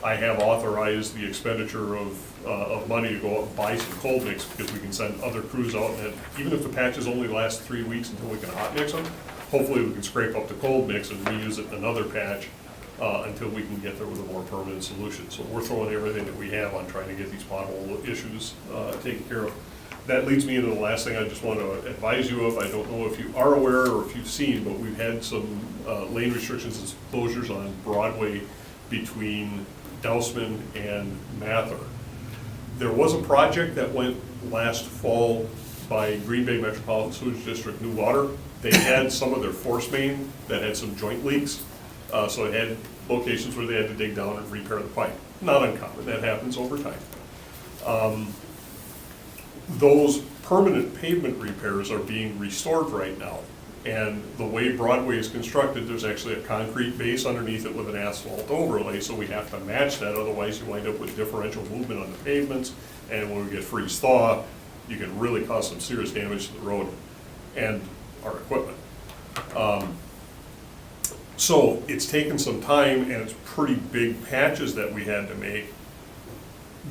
I have authorized the expenditure of money to go out and buy some cold mix because we can send other crews out and even if the patches only last 3 weeks until we can hot mix them, hopefully we can scrape up the cold mix and reuse it in another patch until we can get there with a more permanent solution. So we're throwing everything that we have on trying to get these pothole issues taken care of. That leads me into the last thing I just want to advise you of. I don't know if you are aware or if you've seen, but we've had some lane restrictions and closures on Broadway between Dousman and Mather. There was a project that went last fall by Green Bay Metropolitan Sewage District New Water. They had some of their force main that had some joint leaks, so it had locations where they had to dig down and repair the pipe. Not uncommon, that happens over time. Those permanent pavement repairs are being restored right now. And the way Broadway is constructed, there's actually a concrete base underneath it with an asphalt overlay, so we have to match that, otherwise you wind up with differential movement on the pavements, and when we get freeze thaw, you can really cause some serious damage to the road and our equipment. So it's taken some time, and it's pretty big patches that we had to make.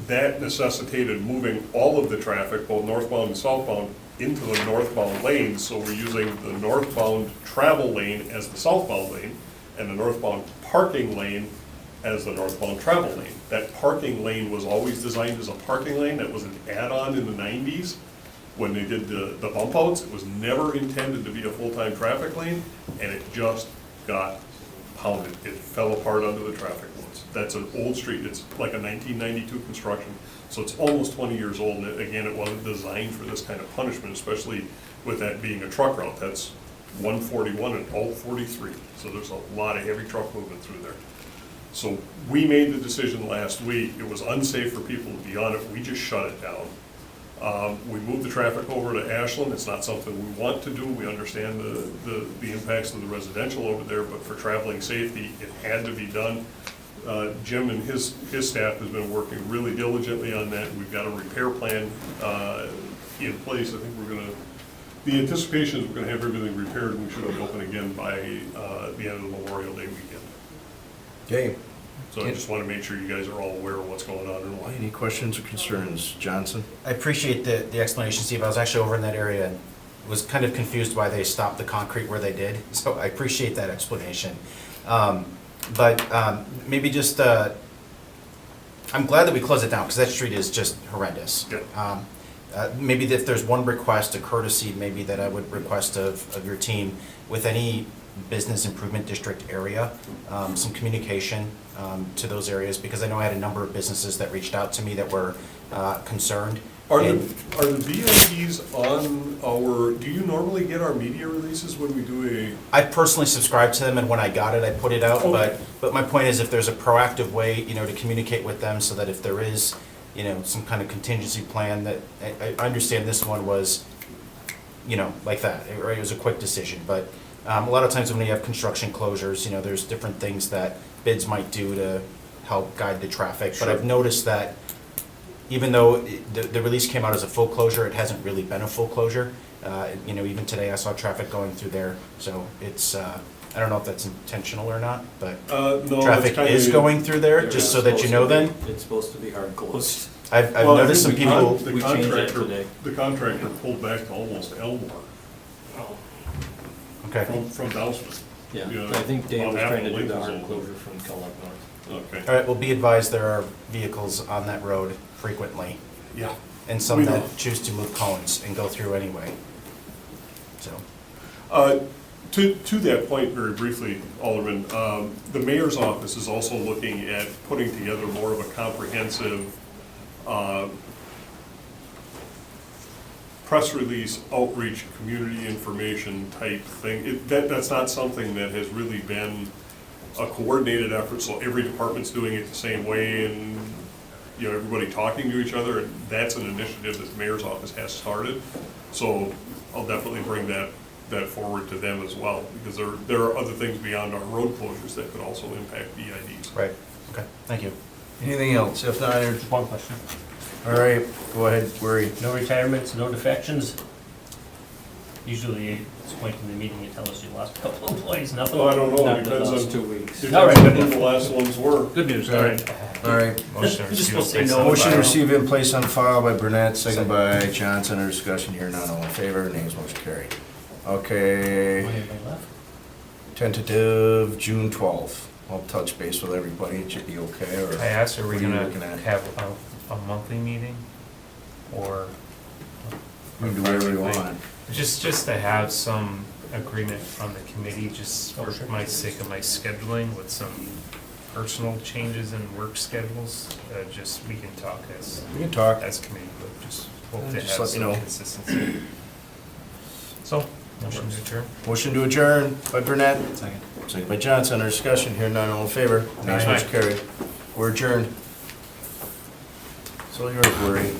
That necessitated moving all of the traffic, both northbound and southbound, into the northbound lanes, so we're using the northbound travel lane as the southbound lane, and the northbound parking lane as the northbound travel lane. That parking lane was always designed as a parking lane, that was an add-on in the 90s when they did the bump outs. It was never intended to be a full-time traffic lane, and it just got pounded. It fell apart under the traffic load. That's an old street, it's like a 1992 construction, so it's almost 20 years old, and again, it wasn't designed for this kind of punishment, especially with that being a truck route. That's 141 and all 43, so there's a lot of heavy truck movement through there. So we made the decision last week, it was unsafe for people to be on it, we just shut it down. We moved the traffic over to Ashland, it's not something we want to do, we understand the impacts of the residential over there, but for traveling safety, it had to be done. Jim and his staff has been working really diligently on that, we've got a repair plan in place. I think the anticipation is we're gonna have everything repaired, and we should be open again by the end of the Memorial Day weekend. Okay, So I just want to make sure you guys are all aware of what's going on and why. any questions or concerns? Johnson? I appreciate the explanation, Steve. I was actually over in that area and was kind of confused why they stopped the concrete where they did, so I appreciate that explanation. But maybe just, I'm glad that we closed it down, because that street is just horrendous. Yeah. Maybe if there's one request, a courtesy maybe that I would request of your team, with any business improvement district area, some communication to those areas, because I know I had a number of businesses that reached out to me that were concerned. Are the And VIPs on our, do you normally get our media releases when we do I personally subscribed to them, and when I got it, I put it out, Okay. but my point is, if there's a proactive way, to communicate with them, so that if there is, some kind of contingency plan, that, I understand this one was, like that, right, it was a quick decision, but a lot of times when you have construction closures, there's different things that bids might do to help guide the traffic, but Sure. I've noticed that even though the release came out as a full closure, it hasn't really been a full closure. Even today I saw traffic going through there, so it's, I don't know if that's intentional or not, but no, traffic is going through there, just so that you know then. It's supposed to be hard closed. I've noticed some people, The We changed it contractor, today. the contractor pulled back to almost Elmore okay, from Dousman. Yeah, Yeah, I think Dave about was half trying to the do the length is hard over. closure from Kellogg North. Okay. all right, well, be advised, there are vehicles on that road frequently, Yeah. and some We know. that choose to move cones and go through anyway, so. To that point, very briefly, Alderman, the mayor's office is also looking at putting together more of a comprehensive press release, outreach, community information type thing. That's not something that has really been a coordinated effort, so every department's doing it the same way, and everybody talking to each other. And that's an initiative that the mayor's office has started. So I'll definitely bring that forward to them as well, because there are other things beyond our road closures that could also impact BIDs. Right, okay, thank you. Anything else? If not, Just one question. all right, go ahead, Worry. No retirements, no defections? Usually, at this point in the meeting, you tell us you lost a couple employees, nothing? Well, I don't know, Not it the depends last on, 2 weeks. All right, good when the enough. last ones were. Good news, all right. All right. Motion to Just receive will say and no. place on Motion to file. receive and place on file by Burnett, second by Johnson. Under discussion here, none, all in favor, names motion carried. Okay, Anybody left? tentative June 12th. I'll touch base with everybody, it should be okay, or? I asked, are we what you gonna looking at? have a monthly meeting? Or? We can do whatever we want. Just to have some agreement from the committee, just for my sake of my scheduling, with some personal changes in work schedules, just, we can talk We can talk. as committee, but just hope to Just have let me know. some consistency. So, motion to adjourn. Motion to adjourn by Burnett, Second. second by Johnson. Under discussion here, none, all in favor, names Aye. motion carried. We're adjourned. So yours, Worry.